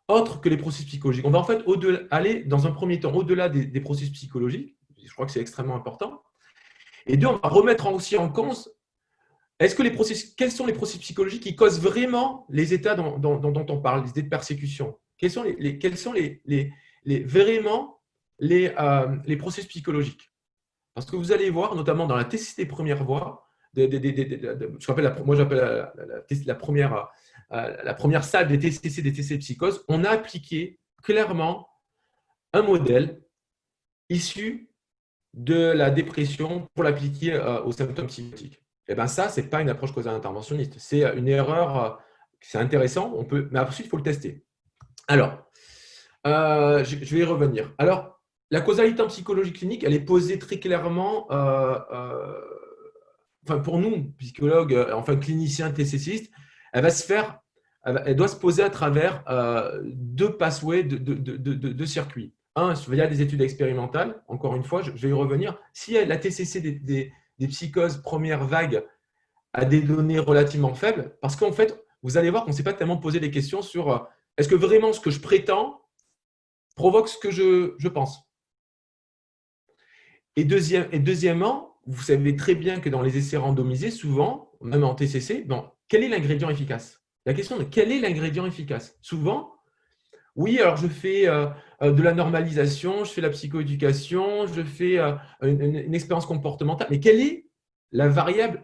autres que les processus psychologiques. On va en fait aller dans un premier temps au-delà des processus psychologiques, je crois que c'est extrêmement important, et deux, on va remettre aussi en cause quels sont les processus psychologiques qui causent vraiment les états dont on parle, les états de persécution? Quels sont vraiment les processus psychologiques? Parce que vous allez voir, notamment dans la TCC des premières voies, moi j'appelle la première salle des TCC psychose, on a appliqué clairement un modèle issu de la dépression pour l'appliquer aux symptômes psychotiques. Et bien ça, ce n'est pas une approche causale interventionniste. C'est une erreur, c'est intéressant, mais ensuite, il faut le tester. Alors, je vais y revenir. Alors, la causalité en psychologie clinique, elle est posée très clairement, pour nous, psychologues, cliniciens, TCCistes, elle doit se poser à travers deux pathways, deux circuits. Un, il y a des études expérimentales, encore une fois, je vais y revenir. Si la TCC des psychoses première vague a des données relativement faibles, parce qu'en fait, vous allez voir qu'on ne s'est pas tellement posé des questions sur est-ce que vraiment ce que je prétends provoque ce que je pense. Et deuxièmement, vous savez très bien que dans les essais randomisés, souvent, même en TCC, quel est l'ingrédient efficace? La question de quel est l'ingrédient efficace? Souvent, oui, alors je fais de la normalisation, je fais la psychoéducation, je fais une expérience comportementale, mais quelle est la variable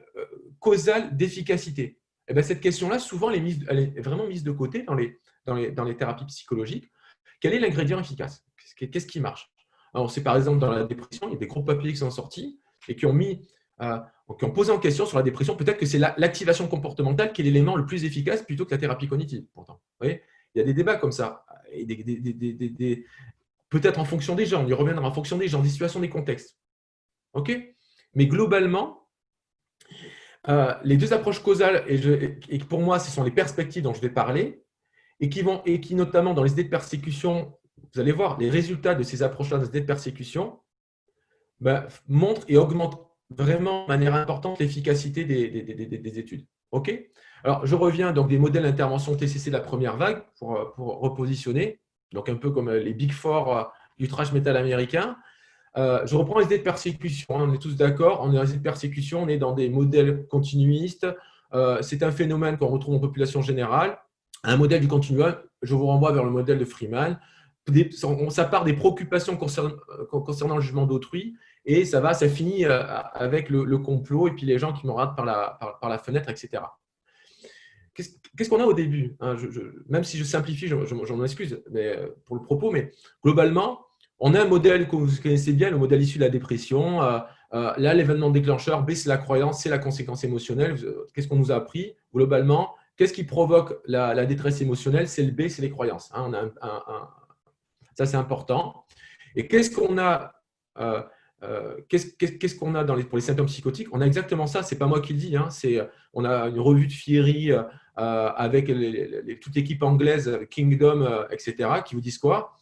causale d'efficacité? Eh bien, cette question-là, souvent, elle est vraiment mise de côté dans les thérapies psychologiques. Quel est l'ingrédient efficace? Qu'est-ce qui marche? Alors, c'est par exemple dans la dépression, il y a des gros papiers qui sont sortis et qui ont posé en question sur la dépression. Peut-être que c'est l'activation comportementale qui est l'élément le plus efficace plutôt que la thérapie cognitive. Pourtant, vous voyez, il y a des débats comme ça. Et peut-être en fonction des gens, on y reviendra en fonction des gens, des situations, des contextes. OK? Mais globalement, les deux approches causales, et pour moi, ce sont les perspectives dont je vais parler, et qui notamment dans les idées de persécution, vous allez voir, les résultats de ces approches-là, des idées de persécution, montrent et augmentent vraiment de manière importante l'efficacité des études. OK? Alors, je reviens donc des modèles d'intervention TCC de la première vague pour repositionner, donc un peu comme les Big Four du thrash metal américain. Je reprends les idées de persécution. On est tous d'accord, on est dans les idées de persécution, on est dans des modèles continuistes. C'est un phénomène qu'on retrouve en population générale. Un modèle du continuum, je vous renvoie vers le modèle de Freeman. Ça part des préoccupations concernant le jugement d'autrui et ça finit avec le complot et puis les gens qui me regardent par la fenêtre, etc. Qu'est-ce qu'on a au début, hein, même si je simplifie, j'en excuse pour le propos, mais globalement, on a un modèle que vous connaissez bien, le modèle issu de la dépression. Là, l'événement déclencheur, B, c'est la croyance, c'est la conséquence émotionnelle. Qu'est-ce qu'on nous a appris globalement? Qu'est-ce qui provoque la détresse émotionnelle? C'est le B, c'est les croyances. Hein, on a ça, c'est important. Et qu'est-ce qu'on a qu'est-ce qu'on a pour les symptômes psychotiques? On a exactement ça, ce n'est pas moi qui le dis. Hein, on a une revue de Fiery avec toute l'équipe anglaise, Kingdom, etc., qui vous disent quoi?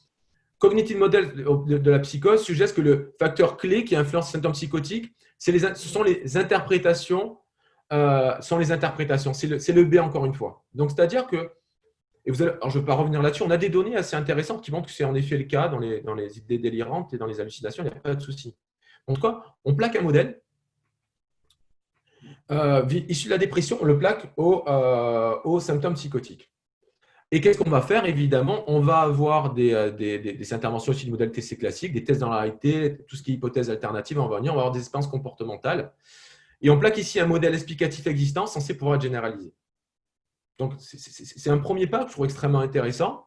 Cognitive model de la psychose suggère que le facteur clé qui influence les symptômes psychotiques, ce sont les interprétations. C'est le B encore une fois. Donc, c'est-à-dire que, alors je ne vais pas revenir là-dessus, on a des données assez intéressantes qui montrent que c'est en effet le cas dans les idées délirantes et dans les hallucinations, il n'y a pas de souci. En tout cas, on plaque un modèle issu de la dépression, on le plaque aux symptômes psychotiques. Et qu'est-ce qu'on va faire? Évidemment, on va avoir des interventions issues du modèle TC classique, des tests dans la réalité, tout ce qui est hypothèse alternative, on va avoir des expériences comportementales. Et on plaque ici un modèle explicatif existant censé pouvoir être généralisé. Donc, c'est un premier pas que je trouve extrêmement intéressant.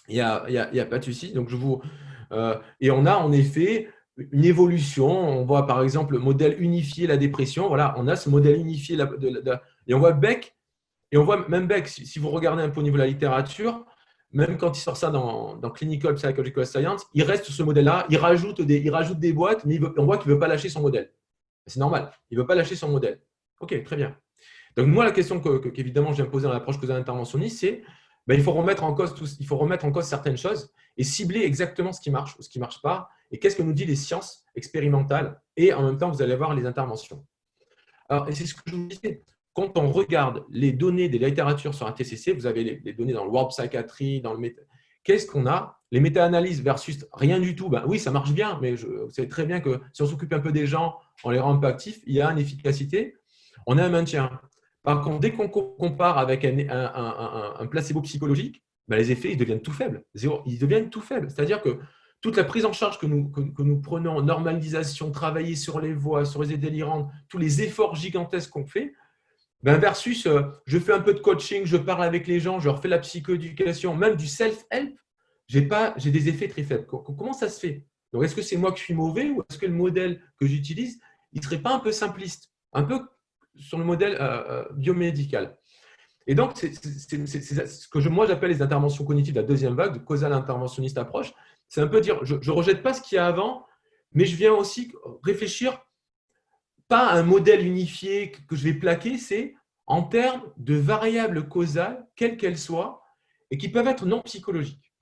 Il n'y a pas de souci. Donc, et on a en effet une évolution. On voit par exemple le modèle unifié, la dépression. Voilà, on a ce modèle unifié et on voit Beck, et on voit même Beck, si vous regardez un peu au niveau de la littérature, même quand il sort ça dans Clinical Psychological Science, il reste sur ce modèle-là, il rajoute des boîtes, mais on voit qu'il ne veut pas lâcher son modèle. C'est normal, il ne veut pas lâcher son modèle. Ok, très bien. Donc moi, la question qu'évidemment je viens poser dans l'approche causale interventionniste, c'est il faut remettre en cause certaines choses et cibler exactement ce qui marche ou ce qui ne marche pas, et qu'est-ce que nous disent les sciences expérimentales, et en même temps, vous allez voir les interventions. Alors, et c'est ce que je vous disais, quand on regarde les données des littératures sur un TCC, vous avez les données dans le World Psychiatry, dans le qu'est-ce qu'on a? Les méta-analyses versus rien du tout. Oui, ça marche bien, mais vous savez très bien que si on s'occupe un peu des gens, on les rend un peu actifs, il y a une efficacité, on a un maintien. Par contre, dès qu'on compare avec un placebo psychologique, les effets ils deviennent tout faibles. Ils deviennent tout faibles. C'est-à-dire que toute la prise en charge que nous prenons, normalisation, travailler sur les voies, sur les idées délirantes, tous les efforts gigantesques qu'on fait, versus je fais un peu de coaching, je parle avec les gens, je leur fais la psychoéducation, même du self-help, j'ai des effets très faibles. Comment ça se fait? Donc, est-ce que c'est moi qui suis mauvais, ou est-ce que le modèle que j'utilise, il ne serait pas un peu simpliste, un peu sur le modèle biomédical? Et donc, c'est ce que moi j'appelle les interventions cognitives de la deuxième vague, de causal interventionniste approche. C'est un peu dire, je ne rejette pas ce qu'il y a avant, mais je viens aussi réfléchir, pas à un modèle unifié que je vais plaquer, c'est en termes de variables causales, quelles qu'elles soient, et qui peuvent être non psychologiques.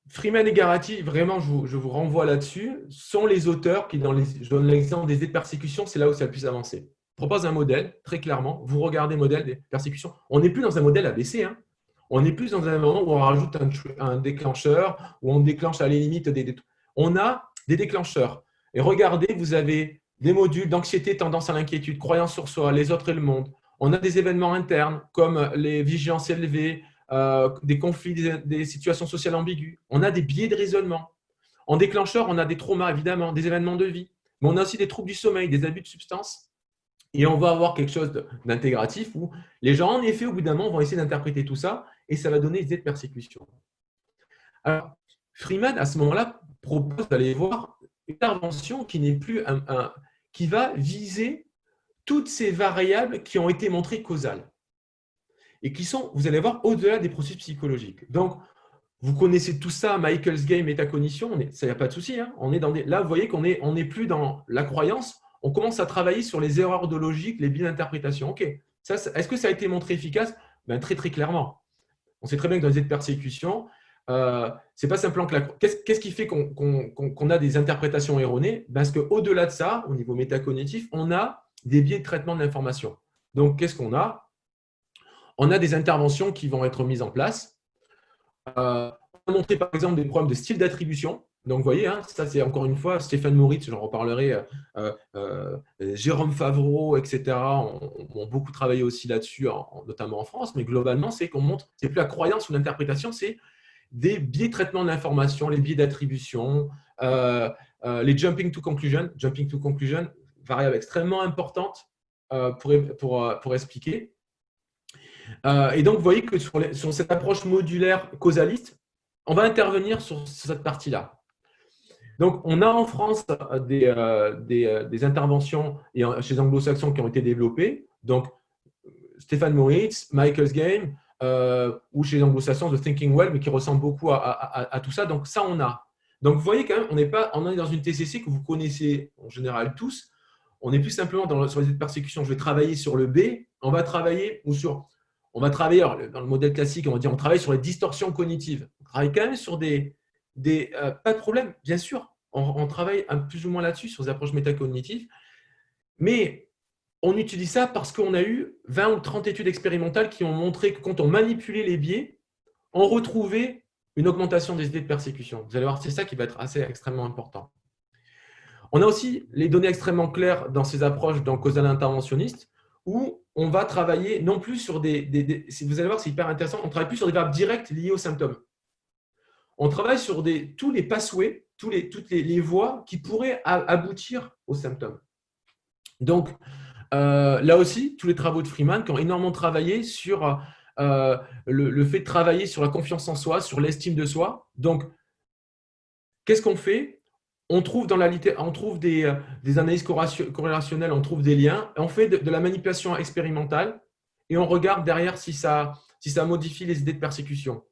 Freeman et Garratti, vraiment, je vous renvoie là-dessus, sont les auteurs qui, je donne l'exemple des idées de persécution, c'est là où ça a le plus avancé. Propose un modèle, très clairement, vous regardez le modèle des persécutions. On n'est plus dans un modèle ABC, hein. On n'est plus dans un moment où on rajoute un déclencheur, où on déclenche à la limite on a des déclencheurs. Et regardez, vous avez des modules d'anxiété, tendance à l'inquiétude, croyance sur soi, les autres et le monde. On a des événements internes comme les vigilances élevées, des conflits, des situations sociales ambiguës. On a des biais de raisonnement. En déclencheur, on a des traumas, évidemment, des événements de vie. Mais on a aussi des troubles du sommeil, des abus de substances. Et on va avoir quelque chose d'intégratif où les gens, en effet, au bout d'un moment, vont essayer d'interpréter tout ça et ça va donner des idées de persécution. Alors, Freeman, à ce moment-là, propose d'aller voir une intervention qui n'est plus qui va viser toutes ces variables qui ont été montrées causales et qui sont, vous allez voir, au-delà des processus psychologiques. Donc, vous connaissez tout ça, Michael's Game, métacognition, ça n'y a pas de souci. Hein, là, vous voyez qu'on n'est plus dans la croyance, on commence à travailler sur les erreurs de logique, les biais d'interprétation. Ok, est-ce que ça a été montré efficace? Très, très clairement. On sait très bien que dans les aides de persécution, c'est pas simplement que qu'est-ce qui fait qu'on a des interprétations erronées? Parce qu'au-delà de ça, au niveau métacognitif, on a des biais de traitement de l'information. Donc, qu'est-ce qu'on a? On a des interventions qui vont être mises en place. On a montré par exemple des problèmes de style d'attribution. Donc, vous voyez, hein, ça c'est encore une fois Stéphane Moritz, j'en reparlerai, Jérôme Favreau, etc. ont beaucoup travaillé aussi là-dessus, notamment en France, mais globalement, c'est qu'on montre, c'est plus la croyance ou l'interprétation, c'est des biais de traitement de l'information, les biais d'attribution, les jumping to conclusion, variable extrêmement importante pour expliquer. Et donc, vous voyez que sur cette approche modulaire causaliste, on va intervenir sur cette partie-là. Donc, on a en France des interventions chez les anglo-saxons qui ont été développées. Donc, Stéphane Moritz, Michael's Game, ou chez les anglo-saxons, The Thinking Well, mais qui ressemble beaucoup à tout ça. Donc, ça, on a. Donc, vous voyez quand même, on est dans une TCC que vous connaissez en général tous. On n'est plus simplement sur les persécutions. Je vais travailler sur le B. On va travailler dans le modèle classique, on va dire, on travaille sur les distorsions cognitives. On travaille quand même sur pas de problème, bien sûr. On travaille plus ou moins là-dessus, sur les approches métacognitives. Mais on utilise ça parce qu'on a eu 20 ou 30 études expérimentales qui ont montré que quand on manipulait les biais, on retrouvait une augmentation des idées de persécution. Vous allez voir, c'est ça qui va être extrêmement important. On a aussi les données extrêmement claires dans ces approches dans le causal interventionniste, où on va travailler non plus sur vous allez voir, c'est hyper intéressant, on ne travaille plus sur des verbes directs liés aux symptômes. On travaille sur tous les pathways, toutes les voies qui pourraient aboutir aux symptômes. Donc, là aussi, tous les travaux de Freeman qui ont énormément travaillé sur le fait de travailler sur la confiance en soi, sur l'estime de soi. Donc, qu'est-ce qu'on fait? on trouve on trouve des analyses corrélationnelles, on trouve des liens, on fait de la manipulation expérimentale et on regarde derrière si ça modifie les idées de persécution.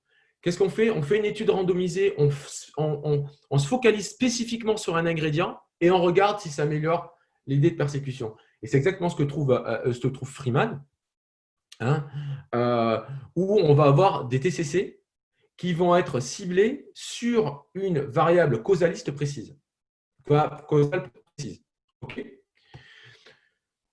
Qu'est-ce qu'on fait? On fait une étude randomisée, on se focalise spécifiquement sur un ingrédient et on regarde si ça améliore l'idée de persécution. Et c'est exactement ce que trouve Freeman, hein, où on va avoir des TCC qui vont être ciblés sur une variable causaliste précise. Causale précise. Okay.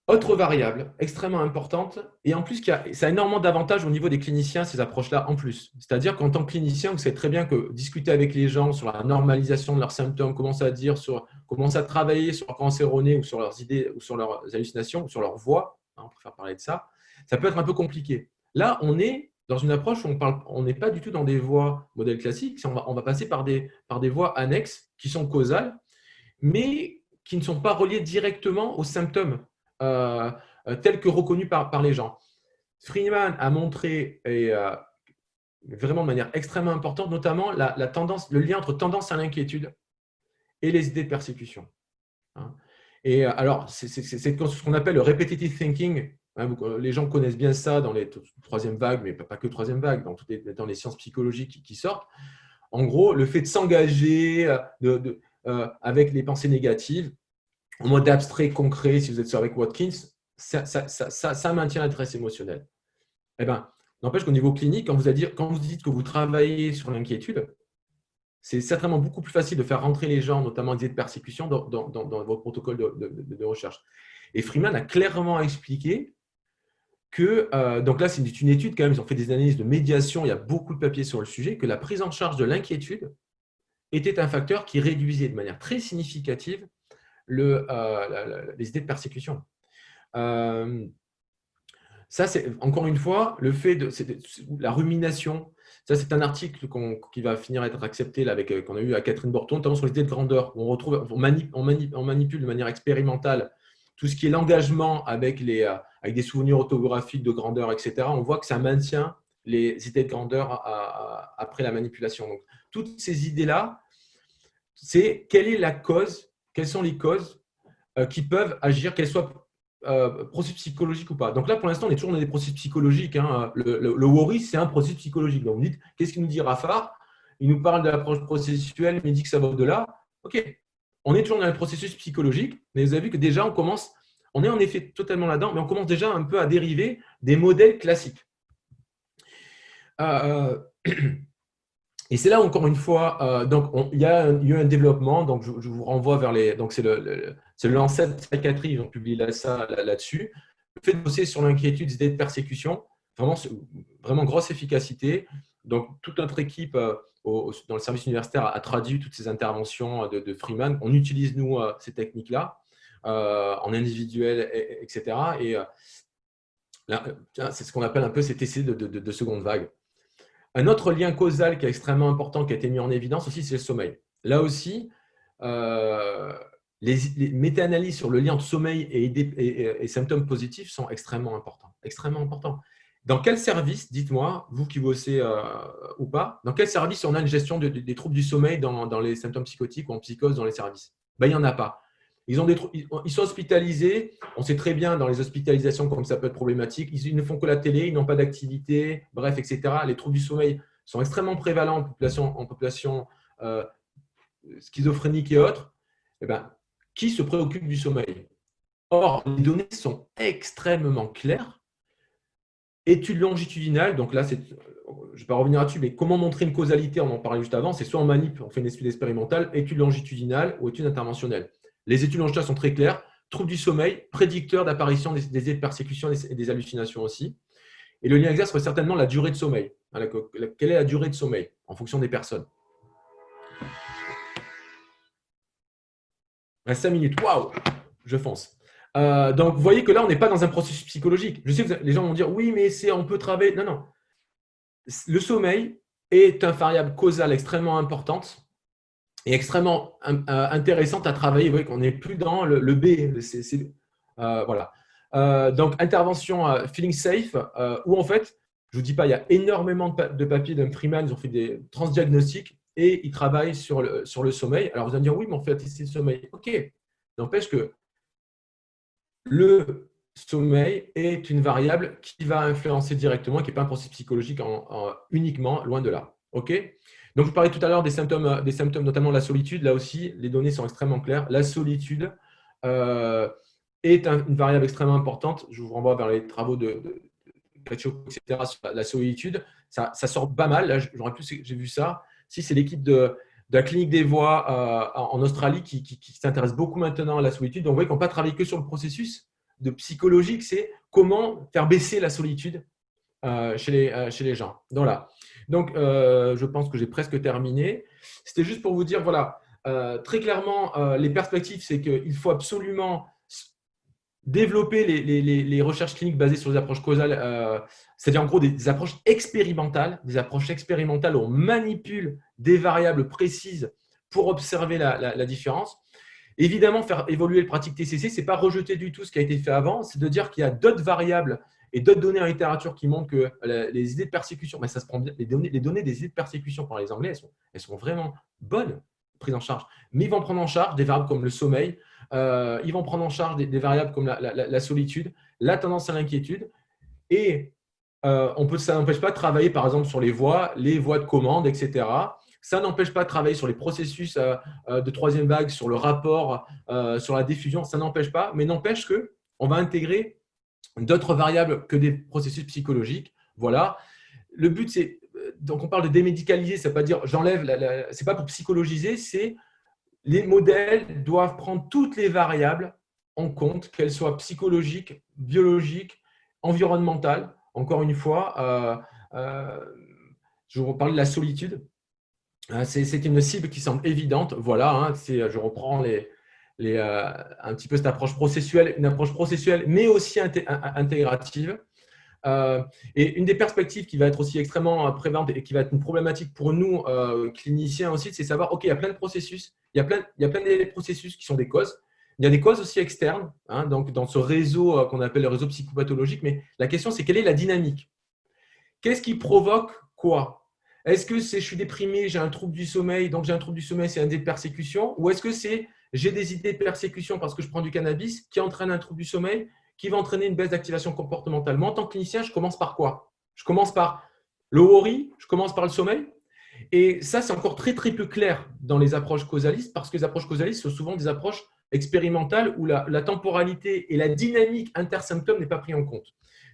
Autre variable extrêmement importante, et en plus, ça a énormément d'avantages au niveau des cliniciens, ces approches-là en plus. C'est-à-dire qu'en tant que clinicien, vous savez très bien que discuter avec les gens sur la normalisation de leurs symptômes, commencer à travailler sur leur cancéroné ou sur leurs idées, ou sur leurs hallucinations, ou sur leur voix, hein, on préfère parler de ça, ça peut être un peu compliqué. Là, on est dans une approche où on n'est pas du tout dans des voies modèles classiques, on va passer par des voies annexes qui sont causales, mais qui ne sont pas reliées directement aux symptômes tels que reconnus par les gens. Freeman a montré, vraiment de manière extrêmement importante, notamment le lien entre tendance à l'inquiétude et les idées de persécution. Et alors, c'est ce qu'on appelle le repetitive thinking. Les gens connaissent bien ça dans les troisième vagues, mais pas que troisième vague, dans les sciences psychologiques qui sortent. En gros, le fait de s'engager avec les pensées négatives, en mode abstrait, concret, si vous êtes sur avec Watkins, ça maintient la détresse émotionnelle. Eh bien, n'empêche qu'au niveau clinique, quand vous dites que vous travaillez sur l'inquiétude, c'est certainement beaucoup plus facile de faire rentrer les gens, notamment des idées de persécution, dans votre protocole de recherche. Et Freeman a clairement expliqué que, donc là, c'est une étude quand même, ils ont fait des analyses de médiation, il y a beaucoup de papiers sur le sujet, que la prise en charge de l'inquiétude était un facteur qui réduisait de manière très significative les idées de persécution. Ça, c'est encore une fois le fait de la rumination. Ça, c'est un article qui va finir à être accepté qu'on a eu à Catherine Borton, notamment sur les idées de grandeur, où on manipule de manière expérimentale tout ce qui est l'engagement avec des souvenirs autographiques de grandeur, etc. On voit que ça maintient les idées de grandeur après la manipulation. Donc, toutes ces idées-là, c'est quelle est la cause, quelles sont les causes qui peuvent agir, qu'elles soient processus psychologiques ou pas. Donc là, pour l'instant, on est toujours dans des processus psychologiques. Hein. Le worry, c'est un processus psychologique. Donc, vous dites, qu'est-ce qu'il nous dit Rafar? Il nous parle de l'approche processuelle, mais il dit que ça va au-delà. OK, on est toujours dans un processus psychologique, mais vous avez vu que déjà, on est en effet totalement là-dedans, mais on commence déjà un peu à dériver des modèles classiques. Et c'est là, encore une fois, il y a eu un développement. Donc, je vous renvoie vers les… Donc, c'est le Lancet Psychiatry, ils ont publié ça là-dessus. Le fait de bosser sur l'inquiétude, des idées de persécution, vraiment grosse efficacité. Donc, toute notre équipe dans le service universitaire a traduit toutes ces interventions de Freeman. On utilise, nous, ces techniques-là en individuel, etc. Et c'est ce qu'on appelle un peu ces TC de seconde vague. Un autre lien causal qui est extrêmement important, qui a été mis en évidence aussi, c'est le sommeil. Là aussi, les méta-analyses sur le lien entre sommeil et symptômes positifs sont extrêmement importants. Extrêmement importants. Dans quel service, dites-moi, vous qui bossez ou pas, dans quel service on a une gestion des troubles du sommeil dans les symptômes psychotiques ou en psychose dans les services? Il n'y en a pas. Ils sont hospitalisés. On sait très bien dans les hospitalisations comme ça peut être problématique. Ils ne font que la télé, ils n'ont pas d'activité, bref, etc. Les troubles du sommeil sont extrêmement prévalents en population schizophrénique et autres. Eh ben, qui se préoccupe du sommeil? Or, les données sont extrêmement claires. Étude longitudinale, donc là, je ne vais pas revenir là-dessus, mais comment montrer une causalité? On en parlait juste avant, c'est soit en manip, on fait une étude expérimentale, étude longitudinale ou étude interventionnelle. Les études longitudinales sont très claires. Trouble du sommeil, prédicteur d'apparition des idées de persécution et des hallucinations aussi. Et le lien exact serait certainement la durée de sommeil. Quelle est la durée de sommeil en fonction des personnes? 5 minutes. Waouh, je fonce. Donc, vous voyez que là, on n'est pas dans un processus psychologique. Je sais que les gens vont dire, oui, mais on peut travailler. Non, non. Le sommeil est une variable causale extrêmement importante et extrêmement intéressante à travailler. Vous voyez qu'on n'est plus dans le B. Voilà. Donc, intervention feeling safe, où en fait, je ne vous dis pas, il y a énormément de papiers d'un Freeman, ils ont fait des transdiagnostics. et il travaille sur le sommeil. Alors, vous allez me dire, oui, mais on fait tester le sommeil. OK. N'empêche que le sommeil est une variable qui va influencer directement, qui n'est pas un processus psychologique uniquement, loin de là. OK. Donc, je parlais tout à l'heure des symptômes, notamment la solitude. Là aussi, les données sont extrêmement claires. La solitude est une variable extrêmement importante. Je vous renvoie vers les travaux de Cacio, etc. sur la solitude. Ça sort pas mal. Là, j'ai vu ça. Si c'est l'équipe de la clinique des voix en Australie qui s'intéresse beaucoup maintenant à la solitude. Donc, vous voyez qu'on n'a pas travaillé que sur le processus de psychologique, c'est comment faire baisser la solitude chez les gens. Donc, là. Donc, je pense que j'ai presque terminé. C'était juste pour vous dire, voilà, très clairement, les perspectives, c'est qu'il faut absolument développer les recherches cliniques basées sur des approches causales, c'est-à-dire en gros des approches expérimentales. Des approches expérimentales où on manipule des variables précises pour observer la différence. Évidemment, faire évoluer le pratique TCC, ce n'est pas rejeter du tout ce qui a été fait avant, c'est de dire qu'il y a d'autres variables et d'autres données en littérature qui montrent que les idées de persécution, ça se prend bien, les données des idées de persécution par les Anglais, elles sont vraiment bonnes, prises en charge. Mais ils vont prendre en charge des variables comme le sommeil, ils vont prendre en charge des variables comme la solitude, la tendance à l'inquiétude. Et ça n'empêche pas de travailler, par exemple, sur les voies de commande, etc. Ça n'empêche pas de travailler sur les processus de troisième vague, sur le rapport, sur la diffusion. Ça n'empêche pas, mais n'empêche qu'on va intégrer d'autres variables que des processus psychologiques. Voilà. Le but, c'est… Donc, on parle de démédicaliser, ça ne veut pas dire j'enlève… Ce n'est pas pour psychologiser, c'est… Les modèles doivent prendre toutes les variables en compte, qu'elles soient psychologiques, biologiques, environnementales. Encore une fois, je vous reparle de la solitude. C'est une cible qui semble évidente. Voilà, je reprends un petit peu cette approche processuelle, une approche processuelle, mais aussi intégrative. Et une des perspectives qui va être aussi extrêmement prévalente et qui va être une problématique pour nous, cliniciens aussi, c'est savoir, OK, il y a plein de processus, il y a plein de processus qui sont des causes. Il y a des causes aussi externes, donc dans ce réseau qu'on appelle le réseau psychopathologique, mais la question, c'est quelle est la dynamique? Qu'est-ce qui provoque quoi? Est-ce que c'est je suis déprimé, j'ai un trouble du sommeil, donc j'ai un trouble du sommeil, c'est une idée de persécution? Ou est-ce que c'est j'ai des idées de persécution parce que je prends du cannabis qui entraîne un trouble du sommeil, qui va entraîner une baisse d'activation comportementale? Moi, en tant que clinicien, je commence par quoi? Je commence par le worry, je commence par le sommeil. Et ça, c'est encore très, très peu clair dans les approches causalistes parce que les approches causalistes sont souvent des approches expérimentales où la temporalité et la dynamique intersymptôme n'est pas pris en compte.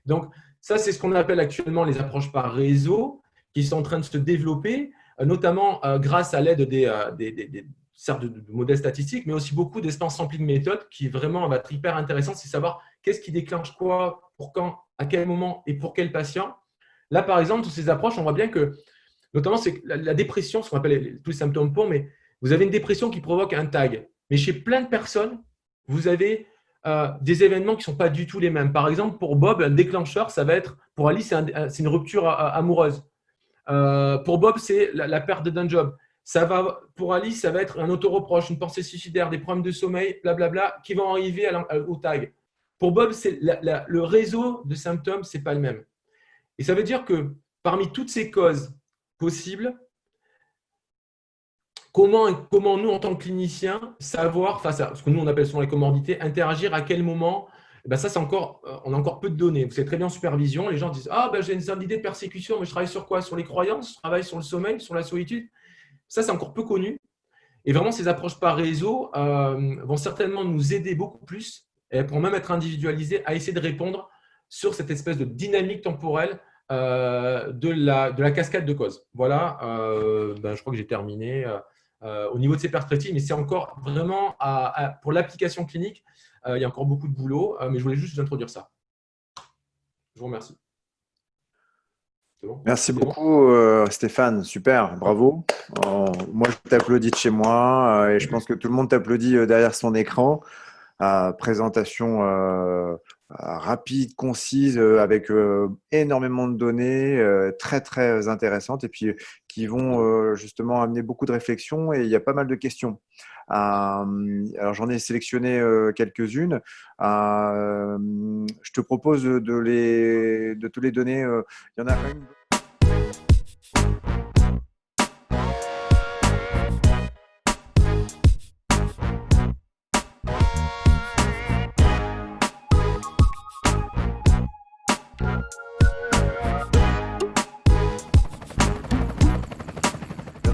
Donc, ça, c'est ce qu'on appelle actuellement les approches par réseau qui sont en train de se développer, notamment grâce à l'aide certes de modèles statistiques, mais aussi beaucoup d'espace sampling méthode qui vraiment va être hyper intéressant, c'est savoir qu'est-ce qui déclenche quoi, pour quand, à quel moment et pour quel patient. Là, par exemple, toutes ces approches, on voit bien que, notamment, c'est la dépression, ce qu'on appelle tous les symptômes pour, mais vous avez une dépression qui provoque un tag. Mais chez plein de personnes, vous avez des événements qui ne sont pas du tout les mêmes. Par exemple, pour Bob, un déclencheur, ça va être, pour Alice, c'est une rupture amoureuse. Pour Bob, c'est la perte d'un job. Pour Alice, ça va être un autoreproche, une pensée suicidaire, des problèmes de sommeil, blablabla, qui vont arriver au tag. Pour Bob, le réseau de symptômes, ce n'est pas le même. Et ça veut dire que parmi toutes ces causes possibles, comment nous, en tant que cliniciens, savoir, face à ce que nous, on appelle souvent les comorbidités, interagir à quel moment? Ça, on a encore peu de données. Vous savez très bien en supervision, les gens disent « Ah, j'ai une idée de persécution, mais je travaille sur quoi? Sur les croyances, je travaille sur le sommeil, sur la solitude. » Ça, c'est encore peu connu. Et vraiment, ces approches par réseau vont certainement nous aider beaucoup plus, et pourront même être individualisées, à essayer de répondre sur cette espèce de dynamique temporelle de la cascade de causes. Voilà, je crois que j'ai terminé au niveau de ces perspectives, mais c'est encore vraiment pour l'application clinique, il y a encore beaucoup de boulot, mais je voulais juste vous introduire ça. Je vous remercie. Bon, merci beaucoup, Stéphane. Super, bravo. Moi, je t'applaudis de chez moi et je pense que tout le monde t'applaudit derrière son écran. Présentation rapide, concise, avec énormément de données très, très intéressantes et puis qui vont justement amener beaucoup de réflexions et il y a pas mal de questions. Alors, j'en ai sélectionné quelques-unes. Je te propose de te les donner. Il y en a une.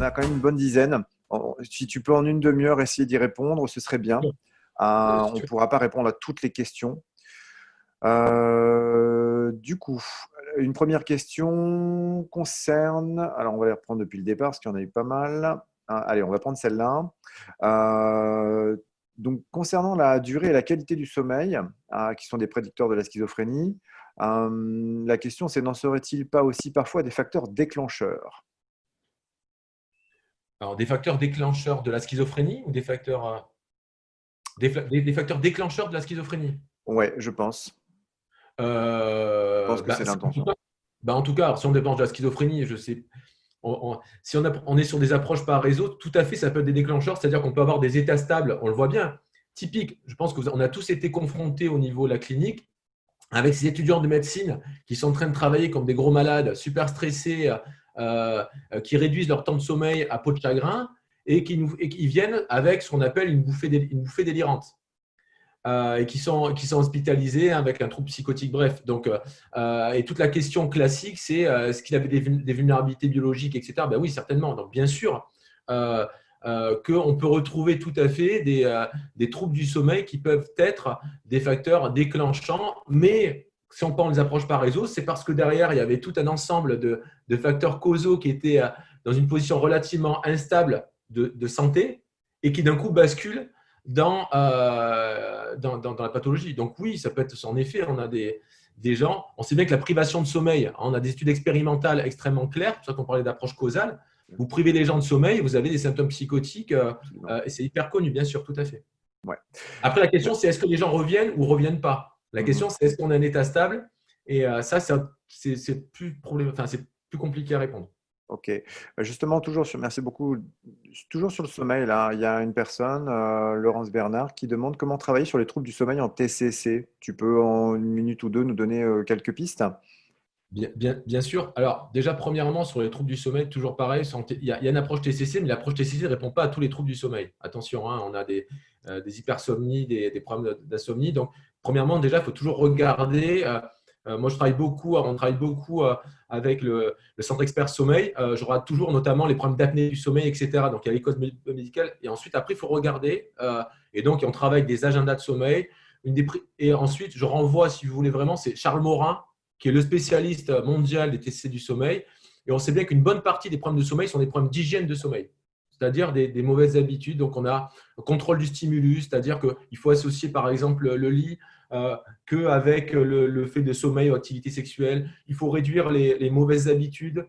a quand même une bonne dizaine. Si tu peux en une demi-heure essayer d'y répondre, ce serait bien. On ne pourra pas répondre à toutes les questions. Du coup, une première question concerne… Alors, on va les reprendre depuis le départ parce qu'il y en a eu pas mal. Allez, on va prendre celle-là. Donc, concernant la durée et la qualité du sommeil, qui sont des prédicteurs de la schizophrénie, la question c'est n'en serait-il pas aussi parfois des facteurs déclencheurs? Alors, des facteurs déclencheurs de la schizophrénie ou des facteurs, des facteurs déclencheurs de la schizophrénie? Ouais, je pense. Je pense que c'est l'intention. En tout cas, alors, si on dépend de la schizophrénie, je sais, si on est sur des approches par réseau, tout à fait, ça peut être des déclencheurs, c'est-à-dire qu'on peut avoir des états stables, on le voit bien. Typique, je pense qu'on a tous été confrontés au niveau de la clinique avec ces étudiants de médecine qui sont en train de travailler comme des gros malades, super stressés, qui réduisent leur temps de sommeil à peau de chagrin et qui viennent avec ce qu'on appelle une bouffée délirante. Et qui sont hospitalisés avec un trouble psychotique. Bref, donc, et toute la question classique, c'est est-ce qu'il avait des vulnérabilités biologiques, etc. Ben oui, certainement. Donc, bien sûr, qu'on peut retrouver tout à fait des troubles du sommeil qui peuvent être des facteurs déclenchants, mais si on prend les approches par réseau, c'est parce que derrière, il y avait tout un ensemble de facteurs causaux qui étaient dans une position relativement instable de santé et qui d'un coup basculent dans la pathologie. Donc oui, ça peut être en effet, on a des gens, on sait bien que la privation de sommeil, on a des études expérimentales extrêmement claires, c'est pour ça qu'on parlait d'approche causale. Vous privez les gens de sommeil, vous avez des symptômes psychotiques et c'est hyper connu, bien sûr, tout à fait. Ouais. Après, la question, c'est est-ce que les gens reviennent ou ne reviennent pas? La question, c'est est-ce qu'on a un état stable? Et ça, c'est plus compliqué à répondre. Ok. Justement, merci beaucoup. Toujours sur le sommeil, là, il y a une personne, Laurence Bernard, qui demande comment travailler sur les troubles du sommeil en TCC. Tu peux en une minute ou deux nous donner quelques pistes? Bien sûr. Alors, déjà, premièrement, sur les troubles du sommeil, toujours pareil, il y a une approche TCC, mais l'approche TCC ne répond pas à tous les troubles du sommeil. Attention, hein, on a des hypersomnies, des problèmes d'insomnie. Donc, premièrement, déjà, il faut toujours regarder. Moi, on travaille beaucoup avec le centre expert sommeil. Je regarde toujours notamment les problèmes d'apnée du sommeil, etc. Donc, il y a les causes médicales. Et ensuite, après, il faut regarder. Et donc, on travaille avec des agendas de sommeil. Et ensuite, je renvoie, si vous voulez vraiment, c'est Charles Morin, qui est le spécialiste mondial des TCC du sommeil. Et on sait bien qu'une bonne partie des problèmes de sommeil sont des problèmes d'hygiène de sommeil, c'est-à-dire des mauvaises habitudes. Donc, on a un contrôle du stimulus, c'est-à-dire qu'il faut associer, par exemple, le lit qu'avec le fait de sommeil ou activité sexuelle. Il faut réduire les mauvaises habitudes,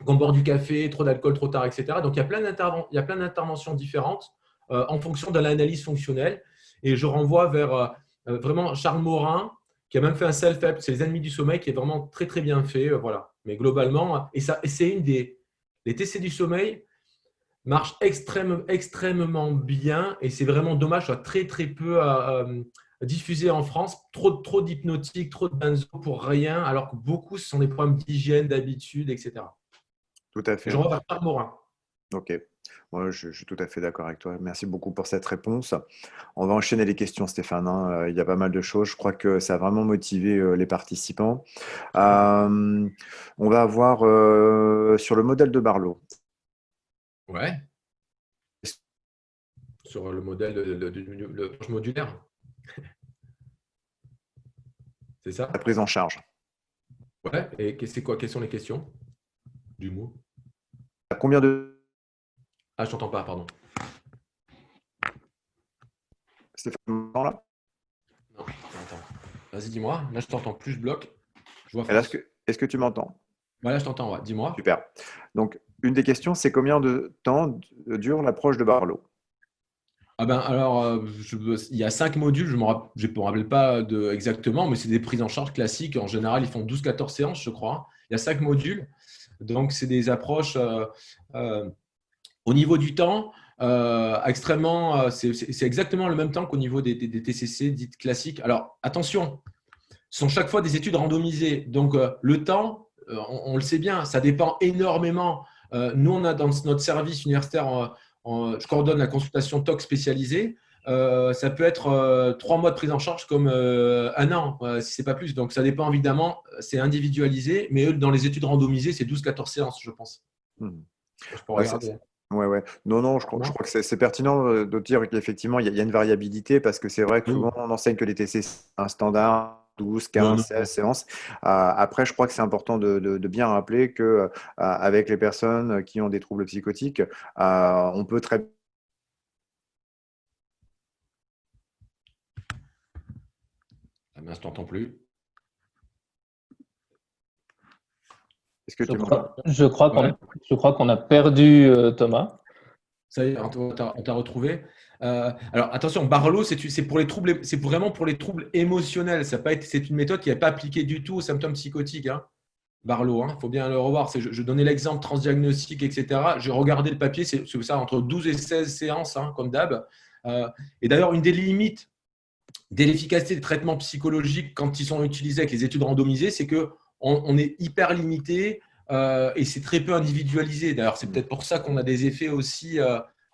qu'on boit du café, trop d'alcool trop tard, etc. Donc, il y a plein d'interventions différentes en fonction de l'analyse fonctionnelle. Et je renvoie vers vraiment Charles Morin, qui a même fait un self-help, c'est les ennemis du sommeil, qui est vraiment très, très bien fait. Voilà. Mais globalement, et c'est les TC du sommeil marchent extrêmement bien et c'est vraiment dommage, soit très, très peu diffusé en France. Trop d'hypnotiques, trop de benzo pour rien, alors que beaucoup, ce sont des problèmes d'hygiène, d'habitude, etc. Tout à fait. Et je reviens par Morin. Ok. Moi, je suis tout à fait d'accord avec toi. Merci beaucoup pour cette réponse. On va enchaîner les questions, Stéphane, hein. Il y a pas mal de choses. Je crois que ça a vraiment motivé les participants. On va avoir sur le modèle de Barlow. Ouais. Sur le modèle le modulaire. C'est ça? La prise en charge. Ouais. Et c'est quoi? Quelles sont les questions du mot? Combien de… Ah, je t'entends pas, pardon. Stéphane, là? Non, je t'entends. Vas-y, dis-moi. Là, je t'entends plus, je bloque. Je vois Est-ce que tu m'entends? Là, je t'entends, ouais. Dis-moi. Super. Donc, une des questions, c'est combien de temps dure l'approche de Barlow? Alors, il y a 5 modules, je ne me rappelle pas exactement, mais c'est des prises en charge classiques. En général, ils font 12-14 séances, je crois. Il y a 5 modules. Donc, c'est des approches au niveau du temps, c'est exactement le même temps qu'au niveau des TCC dites classiques. Alors, attention, ce sont chaque fois des études randomisées. Donc, le temps, on le sait bien, ça dépend énormément. Nous, on a dans notre service universitaire, je coordonne la consultation TOC spécialisée. Ça peut être 3 mois de prise en charge comme 1 an, si ce n'est pas plus. Donc, ça dépend évidemment, c'est individualisé. Mais eux, dans les études randomisées, c'est 12-14 séances, je pense. Je peux Ouais, regarder. ouais, ouais. Non, non, je Non? crois que c'est pertinent de dire qu'effectivement, il y a une variabilité parce que c'est vrai que Oui. souvent, on enseigne que les TCC, un standard, 12, Non, 15, non, 16 non. séances. Après, je crois que c'est important de bien rappeler que avec les personnes qui ont des troubles psychotiques, on peut très... Ah, mais je t'entends plus. Est-ce que Je tu m'entends? crois, je crois Ouais. je crois qu'on a perdu Thomas. Ça y est, on t'a retrouvé. Alors attention, Barlow, c'est pour les troubles, c'est vraiment pour les troubles émotionnels. C'est une méthode qui n'est pas appliquée du tout aux symptômes psychotiques, hein. Barlow, il faut bien le revoir. Je donnais l'exemple transdiagnostic, etc. J'ai regardé le papier, c'est ça, entre 12 et 16 séances, hein, comme d'hab. Et d'ailleurs, une des limites de l'efficacité des traitements psychologiques quand ils sont utilisés avec les études randomisées, c'est qu'on est hyper limité et c'est très peu individualisé. D'ailleurs, c'est peut-être pour ça qu'on a des effets aussi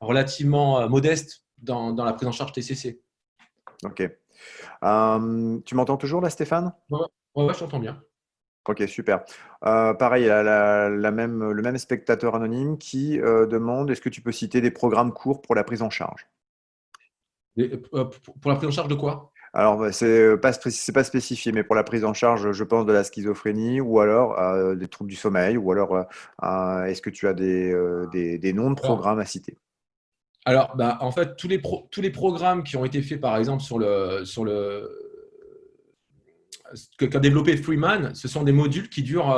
relativement modestes dans la prise en charge TCC. Ok. Tu m'entends toujours là, Stéphane? Ouais, ouais, je t'entends bien. Ok, super. Pareil, il y a le même spectateur anonyme qui demande, est-ce que tu peux citer des programmes courts pour la prise en charge? Pour la prise en charge de quoi? Alors, bah, c'est pas spécifié, mais pour la prise en charge, je pense, de la schizophrénie ou alors des troubles du sommeil, ou alors est-ce que tu as des noms de Alors, programmes à citer? bah, en fait, tous les programmes qui ont été faits, par exemple, qu'a développé Freeman, ce sont des modules qui durent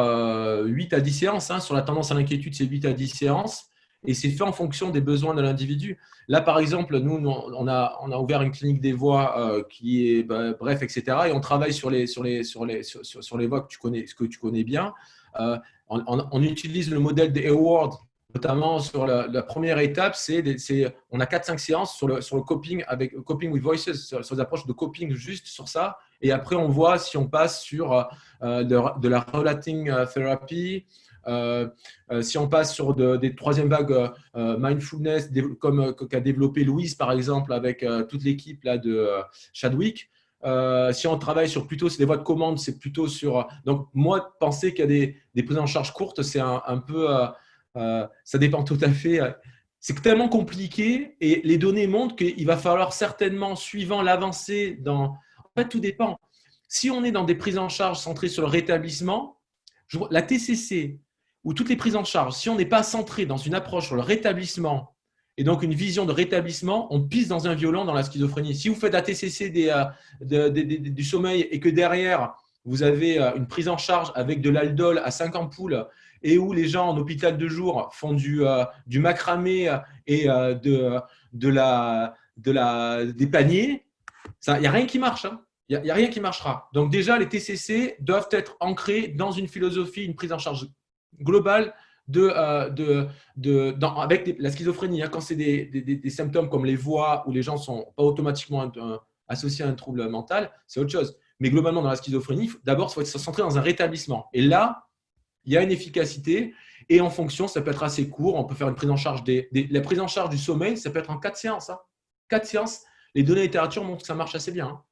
8 à 10 séances, hein. Sur la tendance à l'inquiétude, c'est 8 à 10 séances. Et c'est fait en fonction des besoins de l'individu. Là, par exemple, nous, on a ouvert une clinique des voix qui est, bref, etc. Et on travaille sur les voix que tu connais bien. On utilise le modèle des Awards, notamment sur la première étape, on a 4-5 séances sur le coping, avec coping with voices, sur des approches de coping juste sur ça. Et après, on voit si on passe sur de la relating therapy, si on passe sur des troisième vagues mindfulness, comme qu'a développé Louise, par exemple, avec toute l'équipe là, de Chadwick. Si on travaille sur plutôt c'est des voies de commande, c'est plutôt sur. Donc, moi, penser qu'il y a des prises en charge courtes, c'est un peu. Ça dépend tout à fait. C'est tellement compliqué et les données montrent qu'il va falloir certainement, suivant l'avancée dans. En fait, tout dépend. Si on est dans des prises en charge centrées sur le rétablissement, la TCC ou toutes les prises en charge, si on n'est pas centré dans une approche sur le rétablissement et donc une vision de rétablissement, on pisse dans un violon dans la schizophrénie. Si vous faites la TCC du sommeil et que derrière, vous avez une prise en charge avec de l'aldol à 5 ampoules et où les gens en hôpital de jour font du macramé et des paniers, il n'y a rien qui marche, hein. Il n'y a rien qui marchera. Donc déjà, les TCC doivent être ancrés dans une philosophie, une prise en charge globale avec la schizophrénie, hein. Quand c'est des symptômes comme les voix où les gens ne sont pas automatiquement associés à un trouble mental, c'est autre chose. Mais globalement, dans la schizophrénie, d'abord, il faut être centré dans un rétablissement. Et là, il y a une efficacité. Et en fonction, ça peut être assez court. On peut faire une prise en charge la prise en charge du sommeil, ça peut être en 4 séances, hein. 4 séances. Les données de littérature montrent que ça marche assez bien, hein.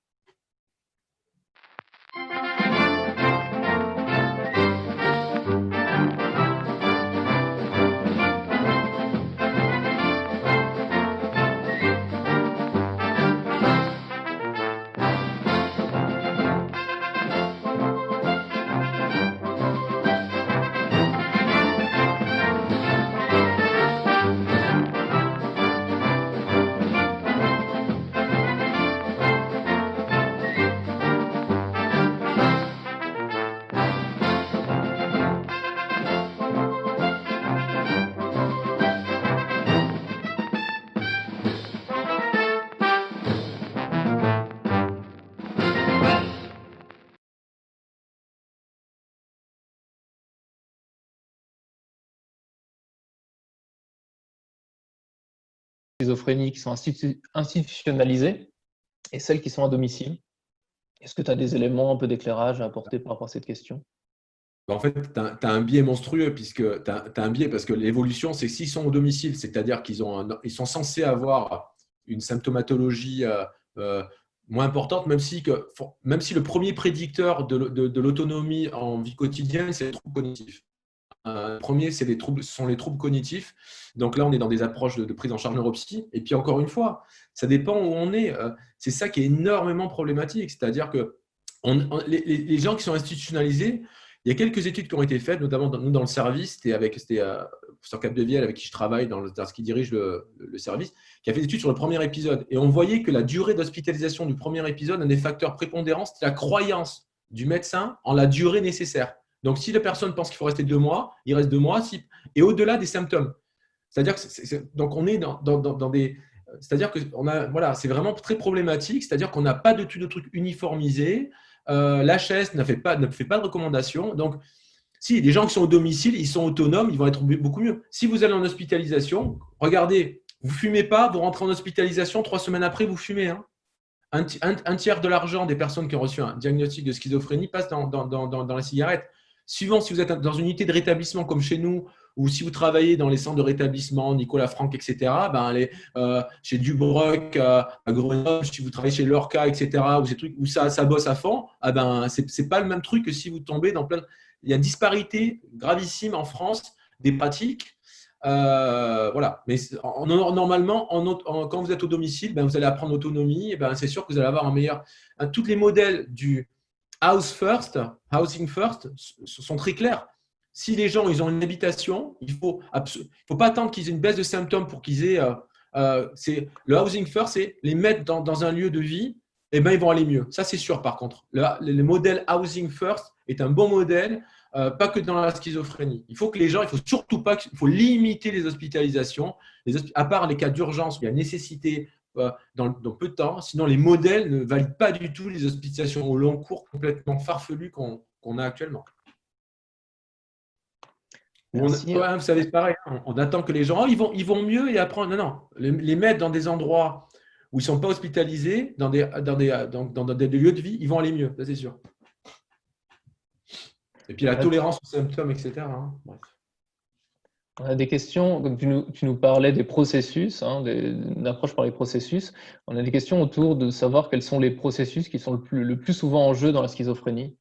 Schizophrénie qui sont institutionnalisées et celles qui sont à domicile. Est-ce que tu as des éléments, un peu d'éclairage à apporter par rapport à cette question? En fait, tu as un biais monstrueux, puisque tu as un biais parce que l'évolution, c'est que s'ils sont au domicile, c'est-à-dire ils sont censés avoir une symptomatologie moins importante, même si le premier prédicteur de l'autonomie en vie quotidienne, c'est le trouble cognitif. Le premier, ce sont les troubles cognitifs. Donc là, on est dans des approches de prise en charge neuropsy. Et puis encore une fois, ça dépend où on est. C'est ça qui est énormément problématique. C'est-à-dire que les gens qui sont institutionnalisés, il y a quelques études qui ont été faites, notamment nous dans le service, c'était sur Capdevielle avec qui je travaille, dans ce qui dirige le service, qui a fait des études sur le premier épisode. Et on voyait que la durée d'hospitalisation du premier épisode, un des facteurs prépondérants, c'était la croyance du médecin en la durée nécessaire. Donc, si la personne pense qu'il faut rester 2 mois, il reste 2 mois, et au-delà des symptômes. C'est-à-dire que donc on est dans des… C'est-à-dire que voilà, c'est vraiment très problématique, c'est-à-dire qu'on n'a pas de trucs uniformisés. L'HS ne fait pas de recommandations. Donc, si les gens qui sont au domicile, ils sont autonomes, ils vont être beaucoup mieux. Si vous allez en hospitalisation, regardez, vous ne fumez pas, vous rentrez en hospitalisation, 3 semaines après, vous fumez. Hein. Un tiers de l'argent des personnes qui ont reçu un diagnostic de schizophrénie passe dans la cigarette. Suivant si vous êtes dans une unité de rétablissement comme chez nous, ou si vous travaillez dans les centres de rétablissement, Nicolas Franck, etc., chez Dubroc, à Grenoble, si vous travaillez chez Lorca, etc., ou ces trucs où ça bosse à fond, c'est pas le même truc que si vous tombez dans plein de… Il y a une disparité gravissime en France des pratiques. Voilà. Mais normalement, quand vous êtes au domicile, vous allez apprendre l'autonomie. C'est sûr que vous allez avoir un meilleur… Tous les modèles du housing first sont très clairs. Si les gens ils ont une habitation, il ne faut pas attendre qu'ils aient une baisse de symptômes pour qu'ils aient… le housing first, c'est les mettre dans un lieu de vie, et ils vont aller mieux. Ça, c'est sûr par contre. Le modèle housing first est un bon modèle, pas que dans la schizophrénie. Il faut que les gens, il faut surtout pas… Il faut limiter les hospitalisations, à part les cas d'urgence où il y a nécessité dans peu de temps. Sinon, les modèles ne valident pas du tout les hospitalisations au long cours complètement farfelues qu'on a actuellement. Vous savez, c'est pareil. On attend que les gens ils vont mieux et après, non. Les mettre dans des endroits où ils ne sont pas hospitalisés, dans des lieux de vie, ils vont aller mieux, ça c'est sûr. Et puis la tolérance aux symptômes, etc. Hein. Bref. On a des questions, comme tu nous parlais des processus, d'une approche par les processus. On a des questions autour de savoir quels sont les processus qui sont le plus souvent en jeu dans la schizophrénie.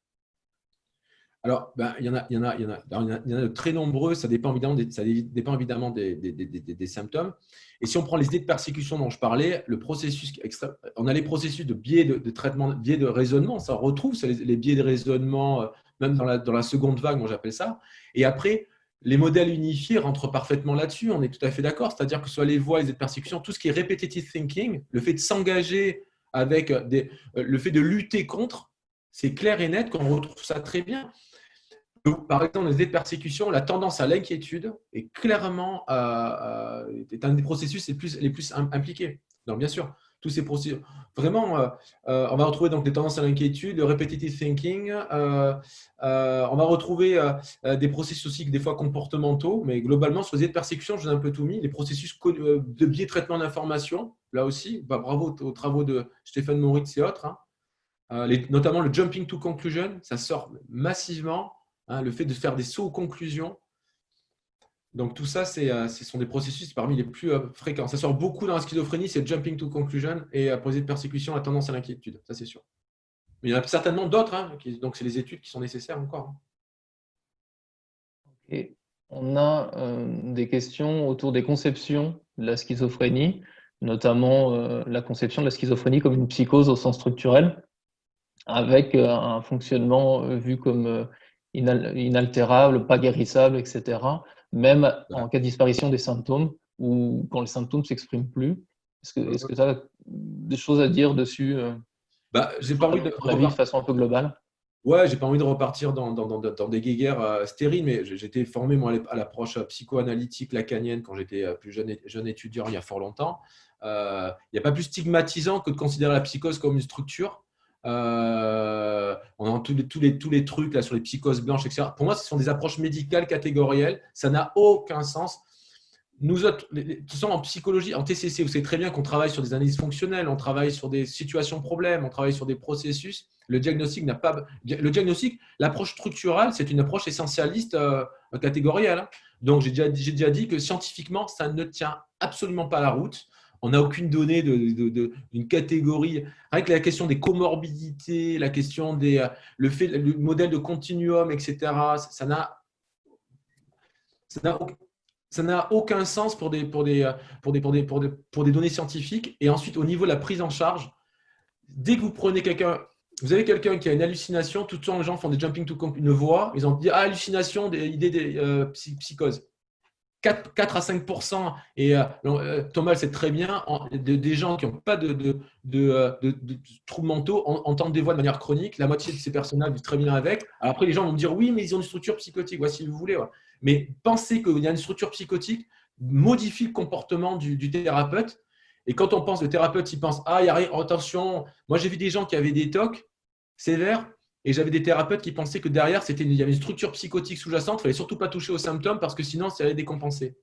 Alors, il y en a de très nombreux, ça dépend évidemment des symptômes. Et si on prend les idées de persécution dont je parlais, on a les processus de biais de traitement, biais de raisonnement, ça retrouve les biais de raisonnement, même dans la seconde vague, moi j'appelle ça. Et après, les modèles unifiés rentrent parfaitement là-dessus, on est tout à fait d'accord. C'est-à-dire que ce soit les voies, les idées de persécution, tout ce qui est repetitive thinking, le fait de s'engager avec le fait de lutter contre, c'est clair et net qu'on retrouve ça très bien. Par exemple, les idées de persécution, la tendance à l'inquiétude est clairement est un des processus les plus impliqués. Donc, bien sûr, tous ces processus. Vraiment, on va retrouver donc les tendances à l'inquiétude, le repetitive thinking. On va retrouver des processus aussi des fois comportementaux, mais globalement, sur les idées de persécution, je vous ai un peu tout mis. Les processus de biais de traitement d'information, là aussi, bravo aux travaux de Stéphane Moritz et autres. Notamment le jumping to conclusion, ça sort massivement. Le fait de faire des sauts aux conclusions. Donc, tout ça, ce sont des processus parmi les plus fréquents. Ça sort beaucoup dans la schizophrénie, c'est jumping to conclusion et pour les idées de persécution, la tendance à l'inquiétude. Ça, c'est sûr. Mais il y en a certainement d'autres. Donc, c'est les études qui sont nécessaires encore. Et on a des questions autour des conceptions de la schizophrénie, notamment la conception de la schizophrénie comme une psychose au sens structurel, avec un fonctionnement vu comme inaltérable, pas guérissable, etc. Même en cas de disparition des symptômes ou quand les symptômes ne s'expriment plus. Est-ce que tu as des choses à dire dessus j'ai pas envie de façon un peu globale. Ouais, j'ai pas envie de repartir dans des guéguerres stériles, mais j'étais formé moi à l'approche psychoanalytique lacanienne quand j'étais plus jeune étudiant il y a fort longtemps. Il n'y a pas plus stigmatisant que de considérer la psychose comme une structure. On a tous les trucs là sur les psychoses blanches, etc. Pour moi, ce sont des approches médicales catégorielles. Ça n'a aucun sens. Nous autres, de toute façon, en psychologie, en TCC, vous savez très bien qu'on travaille sur des analyses fonctionnelles, on travaille sur des situations problèmes, on travaille sur des processus. Le diagnostic n'a pas. Le diagnostic, l'approche structurale, c'est une approche essentialiste catégorielle. Donc, j'ai déjà dit que scientifiquement, ça ne tient absolument pas la route. On n'a aucune donnée d'une catégorie. Avec la question des comorbidités, la question le modèle de continuum, etc., ça n'a Ça n'a aucun sens pour des données scientifiques. Et ensuite, au niveau de la prise en charge, dès que vous prenez vous avez quelqu'un qui a une hallucination, tout le temps les gens font des jumping to conclusion, une voix, ils ont dit hallucination, des idées, psychose. 4 à 5%, et Thomas le sait très bien, des gens qui n'ont pas de troubles mentaux entendent des voix de manière chronique. La moitié de ces personnages vivent très bien avec. Alors après, les gens vont me dire oui, mais ils ont une structure psychotique. Voici, si vous voulez. Ouais. Mais pensez qu'il y a une structure psychotique modifie le comportement du thérapeute. Et quand on pense, le thérapeute, il pense il y a rien, attention. Moi, j'ai vu des gens qui avaient des TOC sévères. Et j'avais des thérapeutes qui pensaient que derrière, il y avait une structure psychotique sous-jacente. Il ne fallait surtout pas toucher aux symptômes parce que sinon, ça allait décompenser.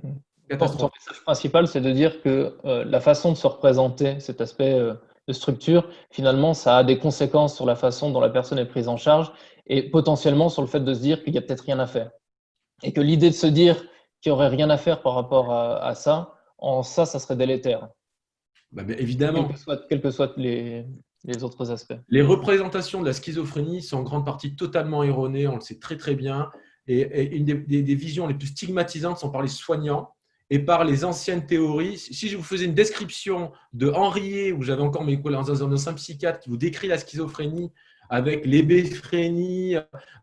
Ton message principal, c'est de dire que la façon de se représenter cet aspect de structure, finalement, ça a des conséquences sur la façon dont la personne est prise en charge et potentiellement sur le fait de se dire qu'il n'y a peut-être rien à faire. Et que l'idée de se dire qu'il n'y aurait rien à faire par rapport à ça, ça serait délétère. Évidemment. Quels que soient les autres aspects. Les représentations de la schizophrénie sont en grande partie totalement erronées, on le sait très très bien. Et une des visions les plus stigmatisantes sont par les soignants et par les anciennes théories. Si je vous faisais une description de Henriet, où j'avais encore mes collègues dans un ancien psychiatre qui vous décrit la schizophrénie avec l'hébéphrénie,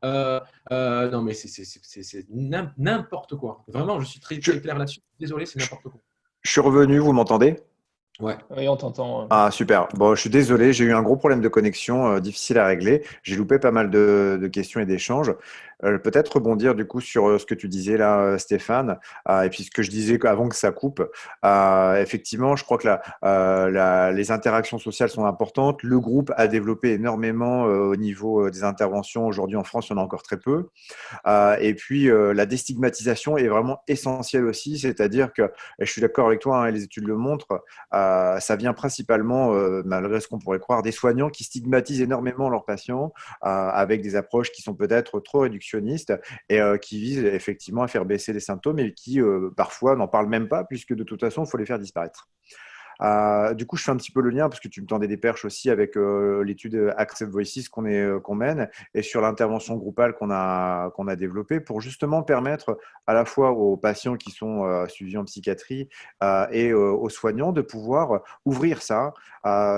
non mais c'est n'importe quoi. Vraiment, je suis très, très clair là-dessus. Désolé, c'est n'importe quoi. Je suis revenu, vous m'entendez ? Ouais. Oui, on t'entend. Ah, super. Bon, je suis désolé, j'ai eu un gros problème de connexion, difficile à régler. J'ai loupé pas mal de questions et d'échanges. Peut-être rebondir du coup sur ce que tu disais là, Stéphane, et puis ce que je disais avant que ça coupe. Effectivement, je crois que les interactions sociales sont importantes. Le groupe a développé énormément au niveau des interventions. Aujourd'hui, en France, il y en a encore très peu. Et puis, la déstigmatisation est vraiment essentielle aussi, c'est-à-dire que, et je suis d'accord avec toi, hein, et les études le montrent, ça vient principalement, malgré ce qu'on pourrait croire, des soignants qui stigmatisent énormément leurs patients avec des approches qui sont peut-être trop réductionnistes et qui visent effectivement à faire baisser les symptômes et qui parfois n'en parlent même pas puisque de toute façon, il faut les faire disparaître. Du coup, je fais un petit peu le lien parce que tu me tendais des perches aussi avec l'étude Accept Voices qu'on mène et sur l'intervention groupale qu'on a développée pour justement permettre à la fois aux patients qui sont suivis en psychiatrie et aux soignants de pouvoir ouvrir ça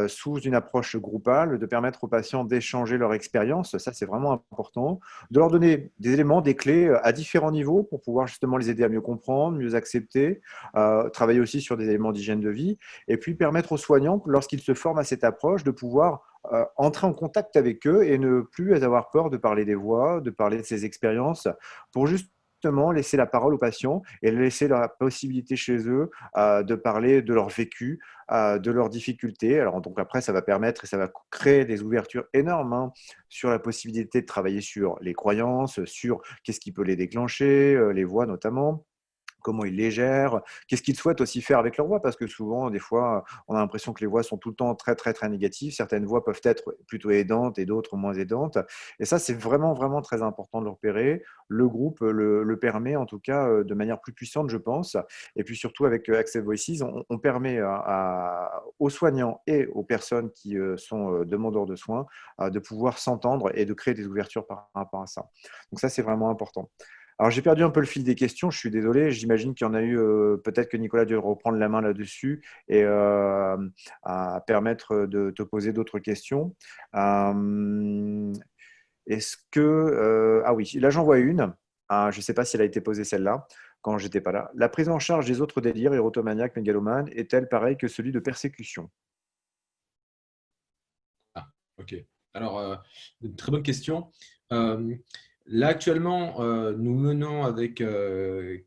sous une approche groupale, de permettre aux patients d'échanger leur expérience. Ça, c'est vraiment important. De leur donner des éléments, des clés à différents niveaux pour pouvoir justement les aider à mieux comprendre, mieux accepter, travailler aussi sur des éléments d'hygiène de vie. Et puis permettre aux soignants, lorsqu'ils se forment à cette approche, de pouvoir entrer en contact avec eux et ne plus avoir peur de parler des voix, de parler de ses expériences, pour justement laisser la parole aux patients et laisser la possibilité chez eux de parler de leur vécu, de leurs difficultés. Alors donc après, ça va permettre et ça va créer des ouvertures énormes sur la possibilité de travailler sur les croyances, sur qu'est-ce qui peut les déclencher, les voix notamment. Comment ils les gèrent, qu'est-ce qu'ils souhaitent aussi faire avec leur voix, parce que souvent, des fois, on a l'impression que les voix sont tout le temps très, très, très négatives. Certaines voix peuvent être plutôt aidantes et d'autres moins aidantes. Et ça, c'est vraiment, vraiment très important de le repérer. Le groupe le permet, en tout cas, de manière plus puissante, je pense. Et puis surtout, avec Accept Voices, on permet aux soignants et aux personnes qui sont demandeurs de soins de pouvoir s'entendre et de créer des ouvertures par rapport à ça. Donc ça, c'est vraiment important. Alors, j'ai perdu un peu le fil des questions, je suis désolé. J'imagine qu'il y en a eu, peut-être que Nicolas a dû reprendre la main là-dessus et à permettre de te poser d'autres questions. Est-ce que… ah oui, là j'en vois une. Je ne sais pas si elle a été posée celle-là quand j'étais pas là. La prise en charge des autres délires érotomaniaques, mégalomanes est-elle pareille que celui de persécution ? Ok. Alors, une très bonne question. Là, actuellement, nous menons avec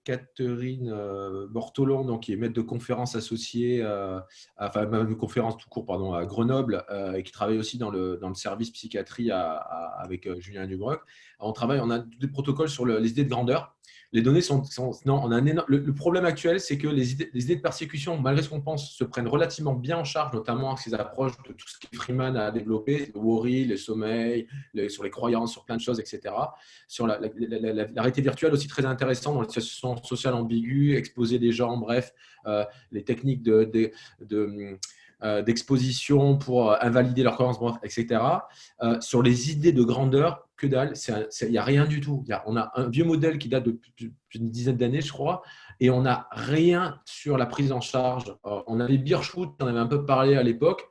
Catherine Bortolon, donc, qui est maître de conférence associée, enfin, maître de conférence tout court, pardon, à Grenoble, et qui travaille aussi dans le service psychiatrie avec Julien Dubroc. On a des protocoles sur les idées de grandeur. Les données non, on a le problème actuel, c'est que les idées de persécution, malgré ce qu'on pense, se prennent relativement bien en charge, notamment avec ces approches de tout ce que Freeman a développé, le worry, le sommeil, sur les croyances, sur plein de choses, etc. Sur la réalité virtuelle aussi très intéressante dans les situations sociales ambiguës, exposer des gens, bref, les techniques d'exposition pour invalider leur croyance, etc. Sur les idées de grandeur, que dalle, il n'y a rien du tout. On a un vieux modèle qui date de plus d'une dizaine d'années, je crois, et on n'a rien sur la prise en charge. On avait Beerschut, on avait un peu parlé à l'époque,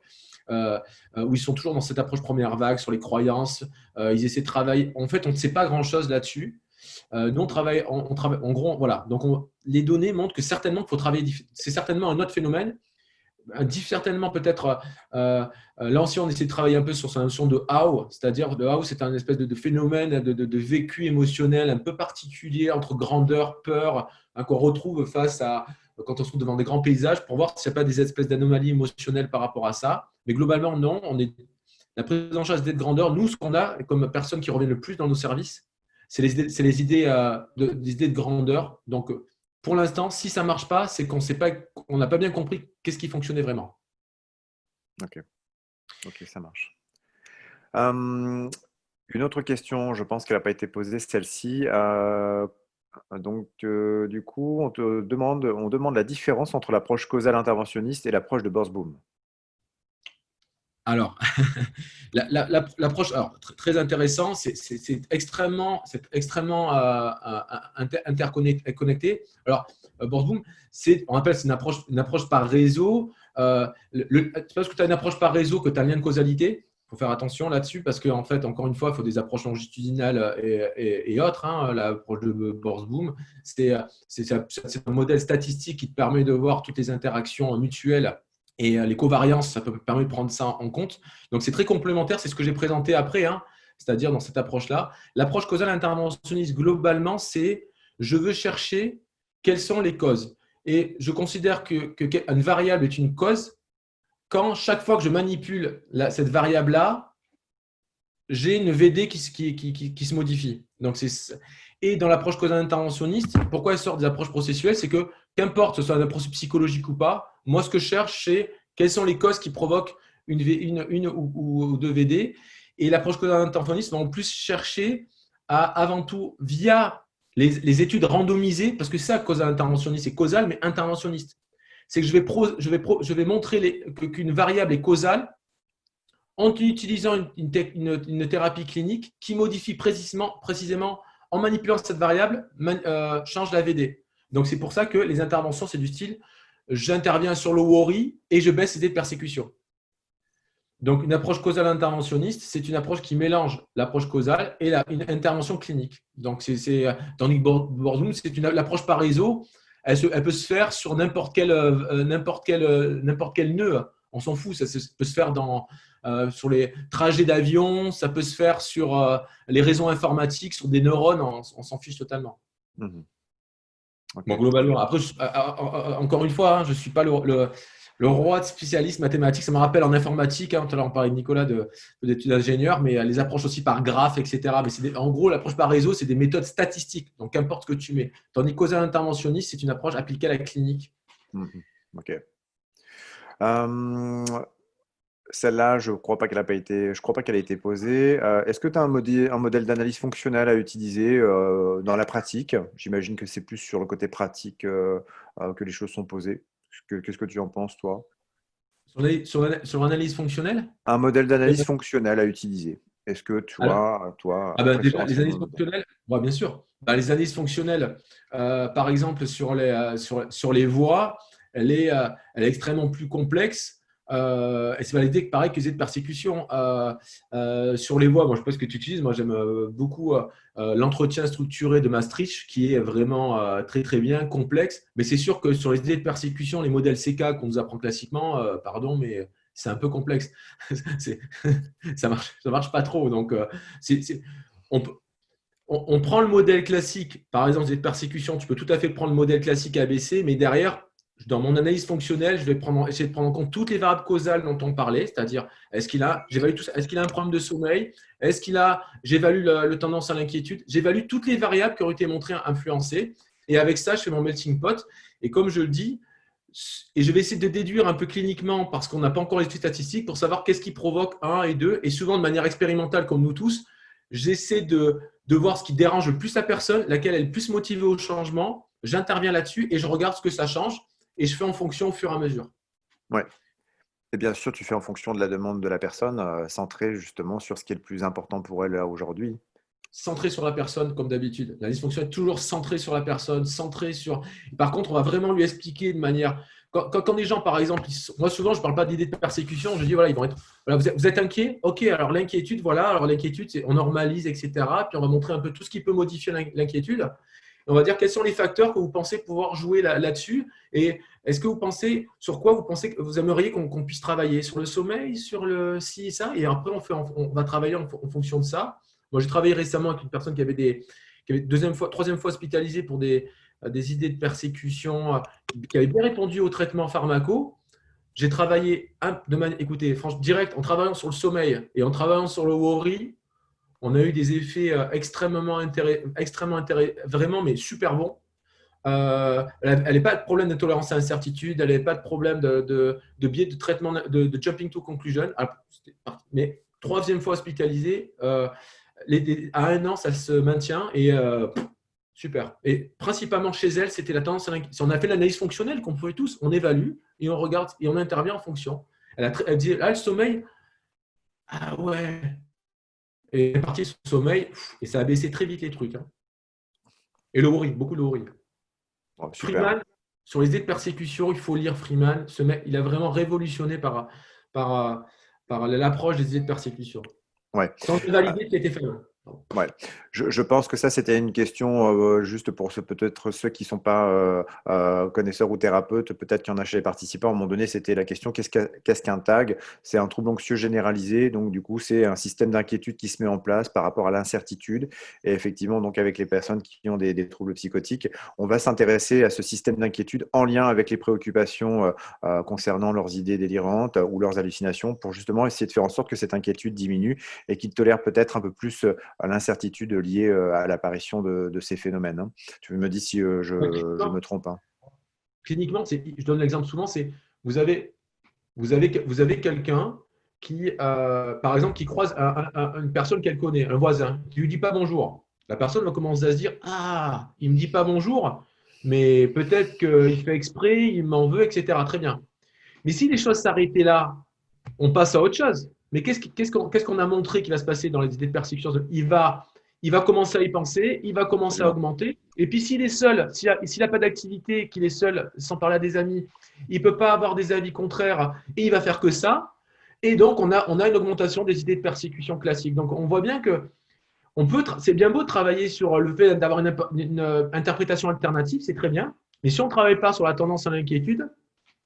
où ils sont toujours dans cette approche première vague sur les croyances. Ils essaient de travailler. En fait, on ne sait pas grand-chose là-dessus. Nous, on travaille en gros, voilà. Donc, les données montrent que certainement qu'il faut travailler. C'est certainement un autre phénomène. Certainement, peut-être, là aussi, on essaie de travailler un peu sur sa notion de how, c'est-à-dire le how, c'est un espèce de phénomène de vécu émotionnel un peu particulier entre grandeur, peur, qu'on retrouve face à quand on se trouve devant des grands paysages pour voir s'il n'y a pas des espèces d'anomalies émotionnelles par rapport à ça. Mais globalement, non. La prise en charge d'idées de grandeur, nous, ce qu'on a comme personnes qui reviennent le plus dans nos services, c'est les idées de grandeur. Donc, pour l'instant, si ça ne marche pas, c'est qu'on n'a pas bien compris qu'est-ce qui fonctionnait vraiment. Ok, ça marche. Une autre question, je pense qu'elle n'a pas été posée, celle-ci. Du coup, on demande la différence entre l'approche causale interventionniste et l'approche de Borsboom. Alors, l'approche, très intéressant, c'est extrêmement interconnecté. Alors, Borsboom, on appelle c'est une approche par réseau. C'est parce que tu as une approche par réseau que tu as un lien de causalité. Il faut faire attention là-dessus parce qu'en fait, encore une fois, il faut des approches longitudinales et autres. L'approche de Borsboom, c'est un modèle statistique qui te permet de voir toutes les interactions mutuelles. Et les covariances, ça peut permettre de prendre ça en compte. Donc, c'est très complémentaire. C'est ce que j'ai présenté après, c'est-à-dire dans cette approche-là. L'approche causale interventionniste, globalement, c'est je veux chercher quelles sont les causes. Et je considère qu'une variable est une cause quand chaque fois que je manipule cette variable-là, j'ai une VD qui se modifie. Et dans l'approche causale interventionniste, pourquoi elle sort des approches processuelles? C'est que qu'importe ce soit une approche psychologique ou pas, moi, ce que je cherche, c'est quelles sont les causes qui provoquent une ou deux VD. Et l'approche causale interventionniste va en plus chercher avant tout, via les études randomisées, parce que c'est ça, causal interventionniste, c'est causal, mais interventionniste. C'est que je vais montrer qu'une variable est causale en utilisant une thérapie clinique qui modifie précisément en manipulant cette variable, change la VD. Donc, c'est pour ça que les interventions, c'est du style j'interviens sur le worry et je baisse les idées de persécution. Donc, une approche causale interventionniste, c'est une approche qui mélange l'approche causale et une intervention clinique. Donc, tandis que Borsboom, c'est l'approche par réseau. Elle peut se faire sur n'importe quel nœud. On s'en fout. Ça peut se faire sur les trajets d'avion. Ça peut se faire sur les réseaux informatiques, sur des neurones. On s'en fiche totalement. Mmh. Okay. Bon, globalement, après, encore une fois, je ne suis pas le roi de spécialiste mathématiques. Ça me rappelle en informatique, tout à l'heure on parlait de Nicolas d'études d'ingénieur, mais les approches aussi par graphe, etc. Mais en gros, l'approche par réseau, c'est des méthodes statistiques, donc qu'importe ce que tu mets. Tandis que causal interventionniste, c'est une approche appliquée à la clinique. Ok. Celle-là, je ne crois pas qu'elle ait été posée. Est-ce que tu as un modèle d'analyse fonctionnelle à utiliser dans la pratique? J'imagine que c'est plus sur le côté pratique que les choses sont posées. Qu'est-ce que tu en penses, toi? Sur l'analyse fonctionnelle? Un modèle d'analyse fonctionnelle à utiliser. Est-ce que toi… les analyses fonctionnelles, bien sûr. Les analyses fonctionnelles, par exemple, sur les voies, elle est extrêmement plus complexe. Et c'est validé que pareil que les idées de persécution sur les voies. Moi, je ne sais pas ce que tu utilises. Moi, j'aime beaucoup l'entretien structuré de Maastricht, qui est vraiment très très bien, complexe. Mais c'est sûr que sur les idées de persécution, les modèles CK qu'on nous apprend classiquement, pardon, mais c'est un peu complexe. Ça marche pas trop. Donc, on prend le modèle classique, par exemple, des persécutions. Tu peux tout à fait prendre le modèle classique ABC, mais derrière, dans mon analyse fonctionnelle, je vais essayer de prendre en compte toutes les variables causales dont on parlait, c'est-à-dire est-ce qu'il a un problème de sommeil, j'évalue le tendance à l'inquiétude, j'évalue toutes les variables qui ont été montrées influencées, et avec ça, je fais mon melting pot. Et comme je le dis, et je vais essayer de déduire un peu cliniquement, parce qu'on n'a pas encore les études statistiques, pour savoir qu'est-ce qui provoque 1 et 2, et souvent de manière expérimentale, comme nous tous, j'essaie de voir ce qui dérange le plus la personne, laquelle est le plus motivée au changement, j'interviens là-dessus et je regarde ce que ça change. Et je fais en fonction au fur et à mesure. Ouais. Et bien sûr, tu fais en fonction de la demande de la personne, centré justement sur ce qui est le plus important pour elle aujourd'hui. Centré sur la personne, comme d'habitude. La dysfonction est toujours centrée sur la personne, centrée sur. Par contre, on va vraiment lui expliquer de manière. Quand les gens, par exemple, moi souvent, je ne parle pas d'idée de persécution, je dis voilà, ils vont être. Voilà, vous êtes inquiet. Ok, alors l'inquiétude, voilà. Alors l'inquiétude, c'est on normalise, etc. Puis on va montrer un peu tout ce qui peut modifier l'inquiétude. On va dire quels sont les facteurs que vous pensez pouvoir jouer là-dessus. Et est-ce que vous pensez, sur quoi vous pensez que vous aimeriez qu'on puisse travailler? Sur le sommeil, sur le ci et ça? Et après, on va travailler en fonction de ça. Moi, j'ai travaillé récemment avec une personne qui avait deuxième fois, troisième fois hospitalisée pour des idées de persécution, qui avait bien répondu au traitement pharmaco. J'ai travaillé de manière, écoutez, franchement, direct, en travaillant sur le sommeil et en travaillant sur le worry, on a eu des effets extrêmement intéressants, vraiment, mais super bons. Elle n'avait pas de problème de tolérance à l'incertitude, elle n'avait pas de problème de biais de traitement, de jumping to conclusion. Mais troisième fois hospitalisée, à 1 an, ça se maintient et super. Et principalement chez elle, c'était la tendance à l'inquiétude. On a fait l'analyse fonctionnelle qu'on fait tous, on évalue et on regarde et on intervient en fonction. Elle dit, le sommeil, ah ouais. Et elle est partie sur le sommeil et ça a baissé très vite les trucs. Hein. Et le worry, beaucoup de worry. Oh, super. Freeman, sur les idées de persécution, il faut lire Freeman. Ce mec, il a vraiment révolutionné par, par l'approche des idées de persécution. Ouais. Sans valider ce qui a été fait. Ouais, je pense que ça, c'était une question juste pour peut-être ceux qui ne sont pas connaisseurs ou thérapeutes. Peut-être qu'il y en a chez les participants. À un moment donné, c'était la question qu'est-ce qu'un TAG? C'est un trouble anxieux généralisé. Donc, du coup, c'est un système d'inquiétude qui se met en place par rapport à l'incertitude. Et effectivement, donc, avec les personnes qui ont des troubles psychotiques, on va s'intéresser à ce système d'inquiétude en lien avec les préoccupations concernant leurs idées délirantes ou leurs hallucinations pour justement essayer de faire en sorte que cette inquiétude diminue et qu'ils tolèrent peut-être un peu plus à l'incertitude liée à l'apparition de ces phénomènes. Hein. Tu me dis si je me trompe. Hein. Cliniquement, je donne l'exemple souvent, c'est vous avez quelqu'un qui, par exemple, qui croise une personne qu'elle connaît, un voisin, qui ne lui dit pas bonjour. La personne va commencer à se dire, ah, il ne me dit pas bonjour, mais peut-être qu'il fait exprès, il m'en veut, etc. Très bien. Mais si les choses s'arrêtaient là, on passe à autre chose. Mais qu'est-ce qu'on a montré qui va se passer dans les idées de persécution? Il va commencer à y penser, il va commencer à augmenter. Et puis s'il est seul, s'il n'a pas d'activité, qu'il est seul, sans parler à des amis, il ne peut pas avoir des avis contraires et il va faire que ça. Et donc, on a une augmentation des idées de persécution classiques. Donc, on voit bien que c'est bien beau de travailler sur le fait d'avoir une interprétation alternative, c'est très bien. Mais si on ne travaille pas sur la tendance à l'inquiétude…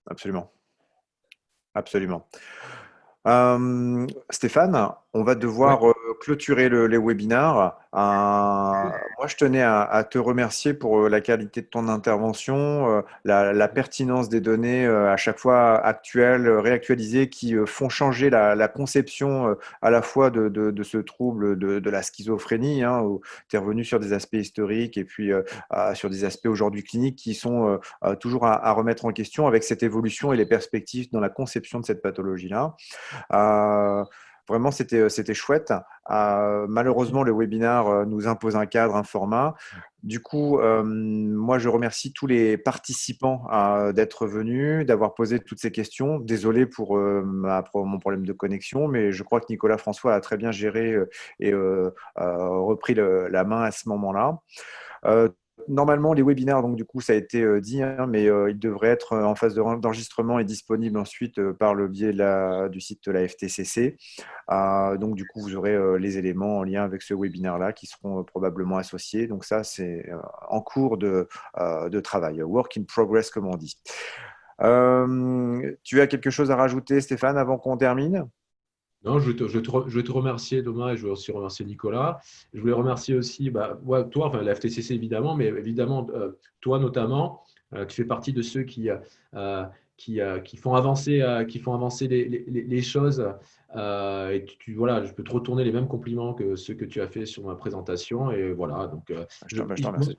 Absolument. Absolument. Stéphane, on va devoir clôturer les webinars. Moi, je tenais à te remercier pour la qualité de ton intervention, la pertinence des données à chaque fois actuelles, réactualisées, qui font changer la conception à la fois de ce trouble de la schizophrénie, hein, où tu es revenu sur des aspects historiques et puis sur des aspects aujourd'hui cliniques qui sont toujours à remettre en question avec cette évolution et les perspectives dans la conception de cette pathologie-là. Vraiment, c'était chouette. Malheureusement, le webinaire nous impose un cadre, un format. Du coup, moi, je remercie tous les participants d'être venus, d'avoir posé toutes ces questions. Désolé pour mon problème de connexion, mais je crois que Nicolas François a très bien géré et repris la main à ce moment-là. Normalement, les webinaires, donc du coup, ça a été dit, hein, mais ils devraient être en phase d'enregistrement et disponibles ensuite par le biais du site de la FTCC. Donc du coup, vous aurez les éléments en lien avec ce webinaire-là qui seront probablement associés. Donc ça, c'est en cours de travail, work in progress, comme on dit. Tu as quelque chose à rajouter, Stéphane, avant qu'on termine ? Non, je vais te remercier, Thomas, et je vais aussi remercier Nicolas. Je voulais remercier aussi toi, enfin, la FTCC évidemment, mais évidemment toi notamment, qui fais partie de ceux qui font avancer, les choses. Et voilà, je peux te retourner les mêmes compliments que ceux que tu as fait sur ma présentation. Et voilà, donc Je te remercie.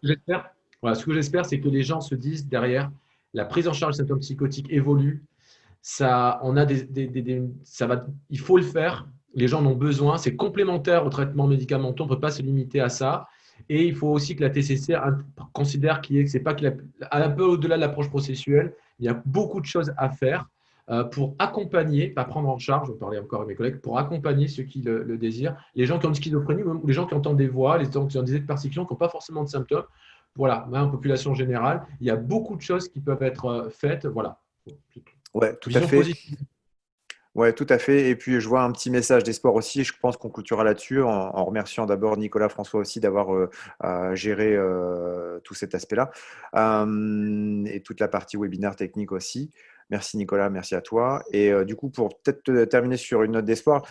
ce que j'espère, c'est que les gens se disent derrière, la prise en charge des symptômes psychotiques évolue. Il faut le faire. Les gens en ont besoin. C'est complémentaire au traitement médicamenteux. On ne peut pas se limiter à ça. Et il faut aussi que la TCC considère que c'est pas un peu au-delà de l'approche processuelle. Il y a beaucoup de choses à faire. pour accompagner, pas prendre en charge, je parlais encore à mes collègues, pour accompagner ceux qui le désirent, les gens qui ont une schizophrénie ou les gens qui entendent des voix, les gens qui ont des perceptions, qui n'ont pas forcément de symptômes. Voilà, en population générale, il y a beaucoup de choses qui peuvent être faites. Voilà. Ouais, tout à Vision fait. positive. Ouais, tout à fait. Et puis, je vois un petit message d'espoir aussi. Je pense qu'on clôturera là-dessus en remerciant d'abord Nicolas François aussi d'avoir géré tout cet aspect-là et toute la partie webinaire technique aussi. Merci Nicolas, merci à toi. Et du coup, pour peut-être terminer sur une note d'espoir,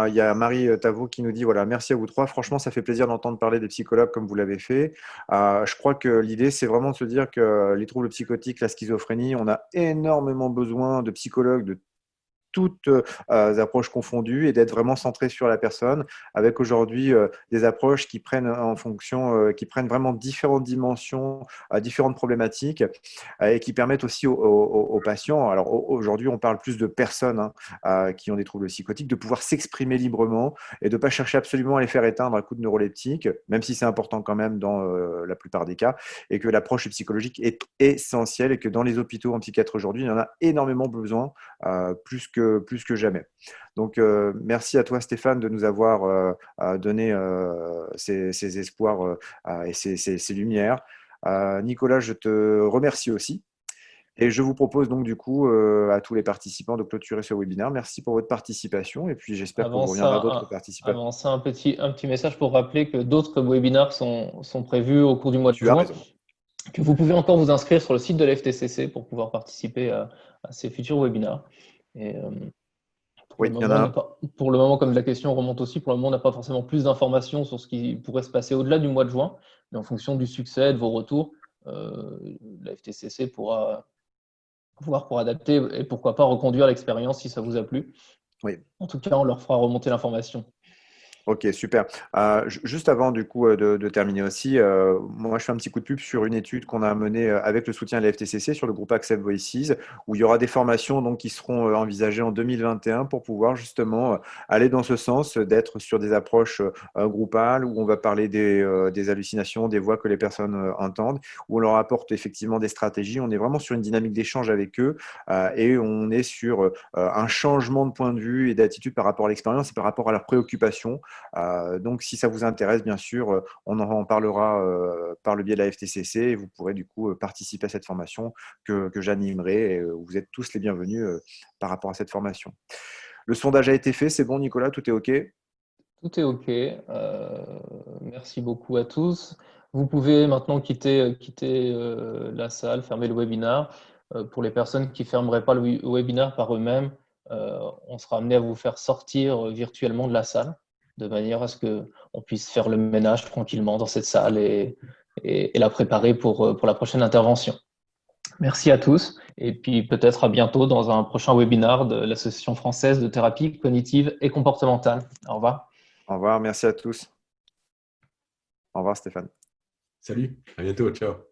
il y a Marie Tavot qui nous dit, voilà, merci à vous trois. Franchement, ça fait plaisir d'entendre parler des psychologues comme vous l'avez fait. Je crois que l'idée, c'est vraiment de se dire que les troubles psychotiques, la schizophrénie, on a énormément besoin de psychologues, de toutes approches confondues et d'être vraiment centré sur la personne avec aujourd'hui des approches qui prennent en fonction, qui prennent vraiment différentes dimensions, différentes problématiques et qui permettent aussi aux patients, alors aujourd'hui on parle plus de personnes qui ont des troubles psychotiques, de pouvoir s'exprimer librement et de ne pas chercher absolument à les faire éteindre à coup de neuroleptiques, même si c'est important quand même dans la plupart des cas, et que l'approche psychologique est essentielle et que dans les hôpitaux en psychiatrie aujourd'hui, il y en a énormément besoin, plus que jamais. Donc, merci à toi, Stéphane, de nous avoir donné ces espoirs et ces lumières. Nicolas, je te remercie aussi. Et je vous propose donc du coup à tous les participants de clôturer ce webinaire. Merci pour votre participation et puis j'espère que vous reviendrez d'autres participants. Avant ça, un petit message pour rappeler que d'autres webinaires sont prévus au cours du mois de Tu as juin, raison. que vous pouvez encore vous inscrire sur le site de la FTCC pour pouvoir participer à ces futurs webinaires. Et, Oui, il y en a un. pour le moment, comme la question remonte aussi, pour le moment, on n'a pas forcément plus d'informations sur ce qui pourrait se passer au-delà du mois de juin, mais en fonction du succès, de vos retours, la FTCC pourra voir pour adapter et pourquoi pas reconduire l'expérience si ça vous a plu. Oui. En tout cas, on leur fera remonter l'information. Ok, super. Juste avant du coup de terminer aussi, moi je fais un petit coup de pub sur une étude qu'on a menée avec le soutien de la FTCC sur le groupe Accept Voices, où il y aura des formations donc, qui seront envisagées en 2021 pour pouvoir justement aller dans ce sens, d'être sur des approches groupales, où on va parler des hallucinations, des voix que les personnes entendent, où on leur apporte effectivement des stratégies. On est vraiment sur une dynamique d'échange avec eux et on est sur un changement de point de vue et d'attitude par rapport à l'expérience et par rapport à leurs préoccupations. Donc, si ça vous intéresse, bien sûr, on en parlera par le biais de la FTCC et vous pourrez du coup participer à cette formation que j'animerai. Et, vous êtes tous les bienvenus par rapport à cette formation. Le sondage a été fait, c'est bon Nicolas, tout est OK? Tout est OK. Merci beaucoup à tous. Vous pouvez maintenant quitter la salle, fermer le webinaire. Pour les personnes qui ne fermeraient pas le webinaire par eux-mêmes, on sera amené à vous faire sortir virtuellement de la salle, de manière à ce qu'on puisse faire le ménage tranquillement dans cette salle et la préparer pour la prochaine intervention. Merci à tous et puis peut-être à bientôt dans un prochain webinaire de l'Association française de thérapie cognitive et comportementale. Au revoir. Au revoir, merci à tous. Au revoir Stéphane. Salut, à bientôt, ciao.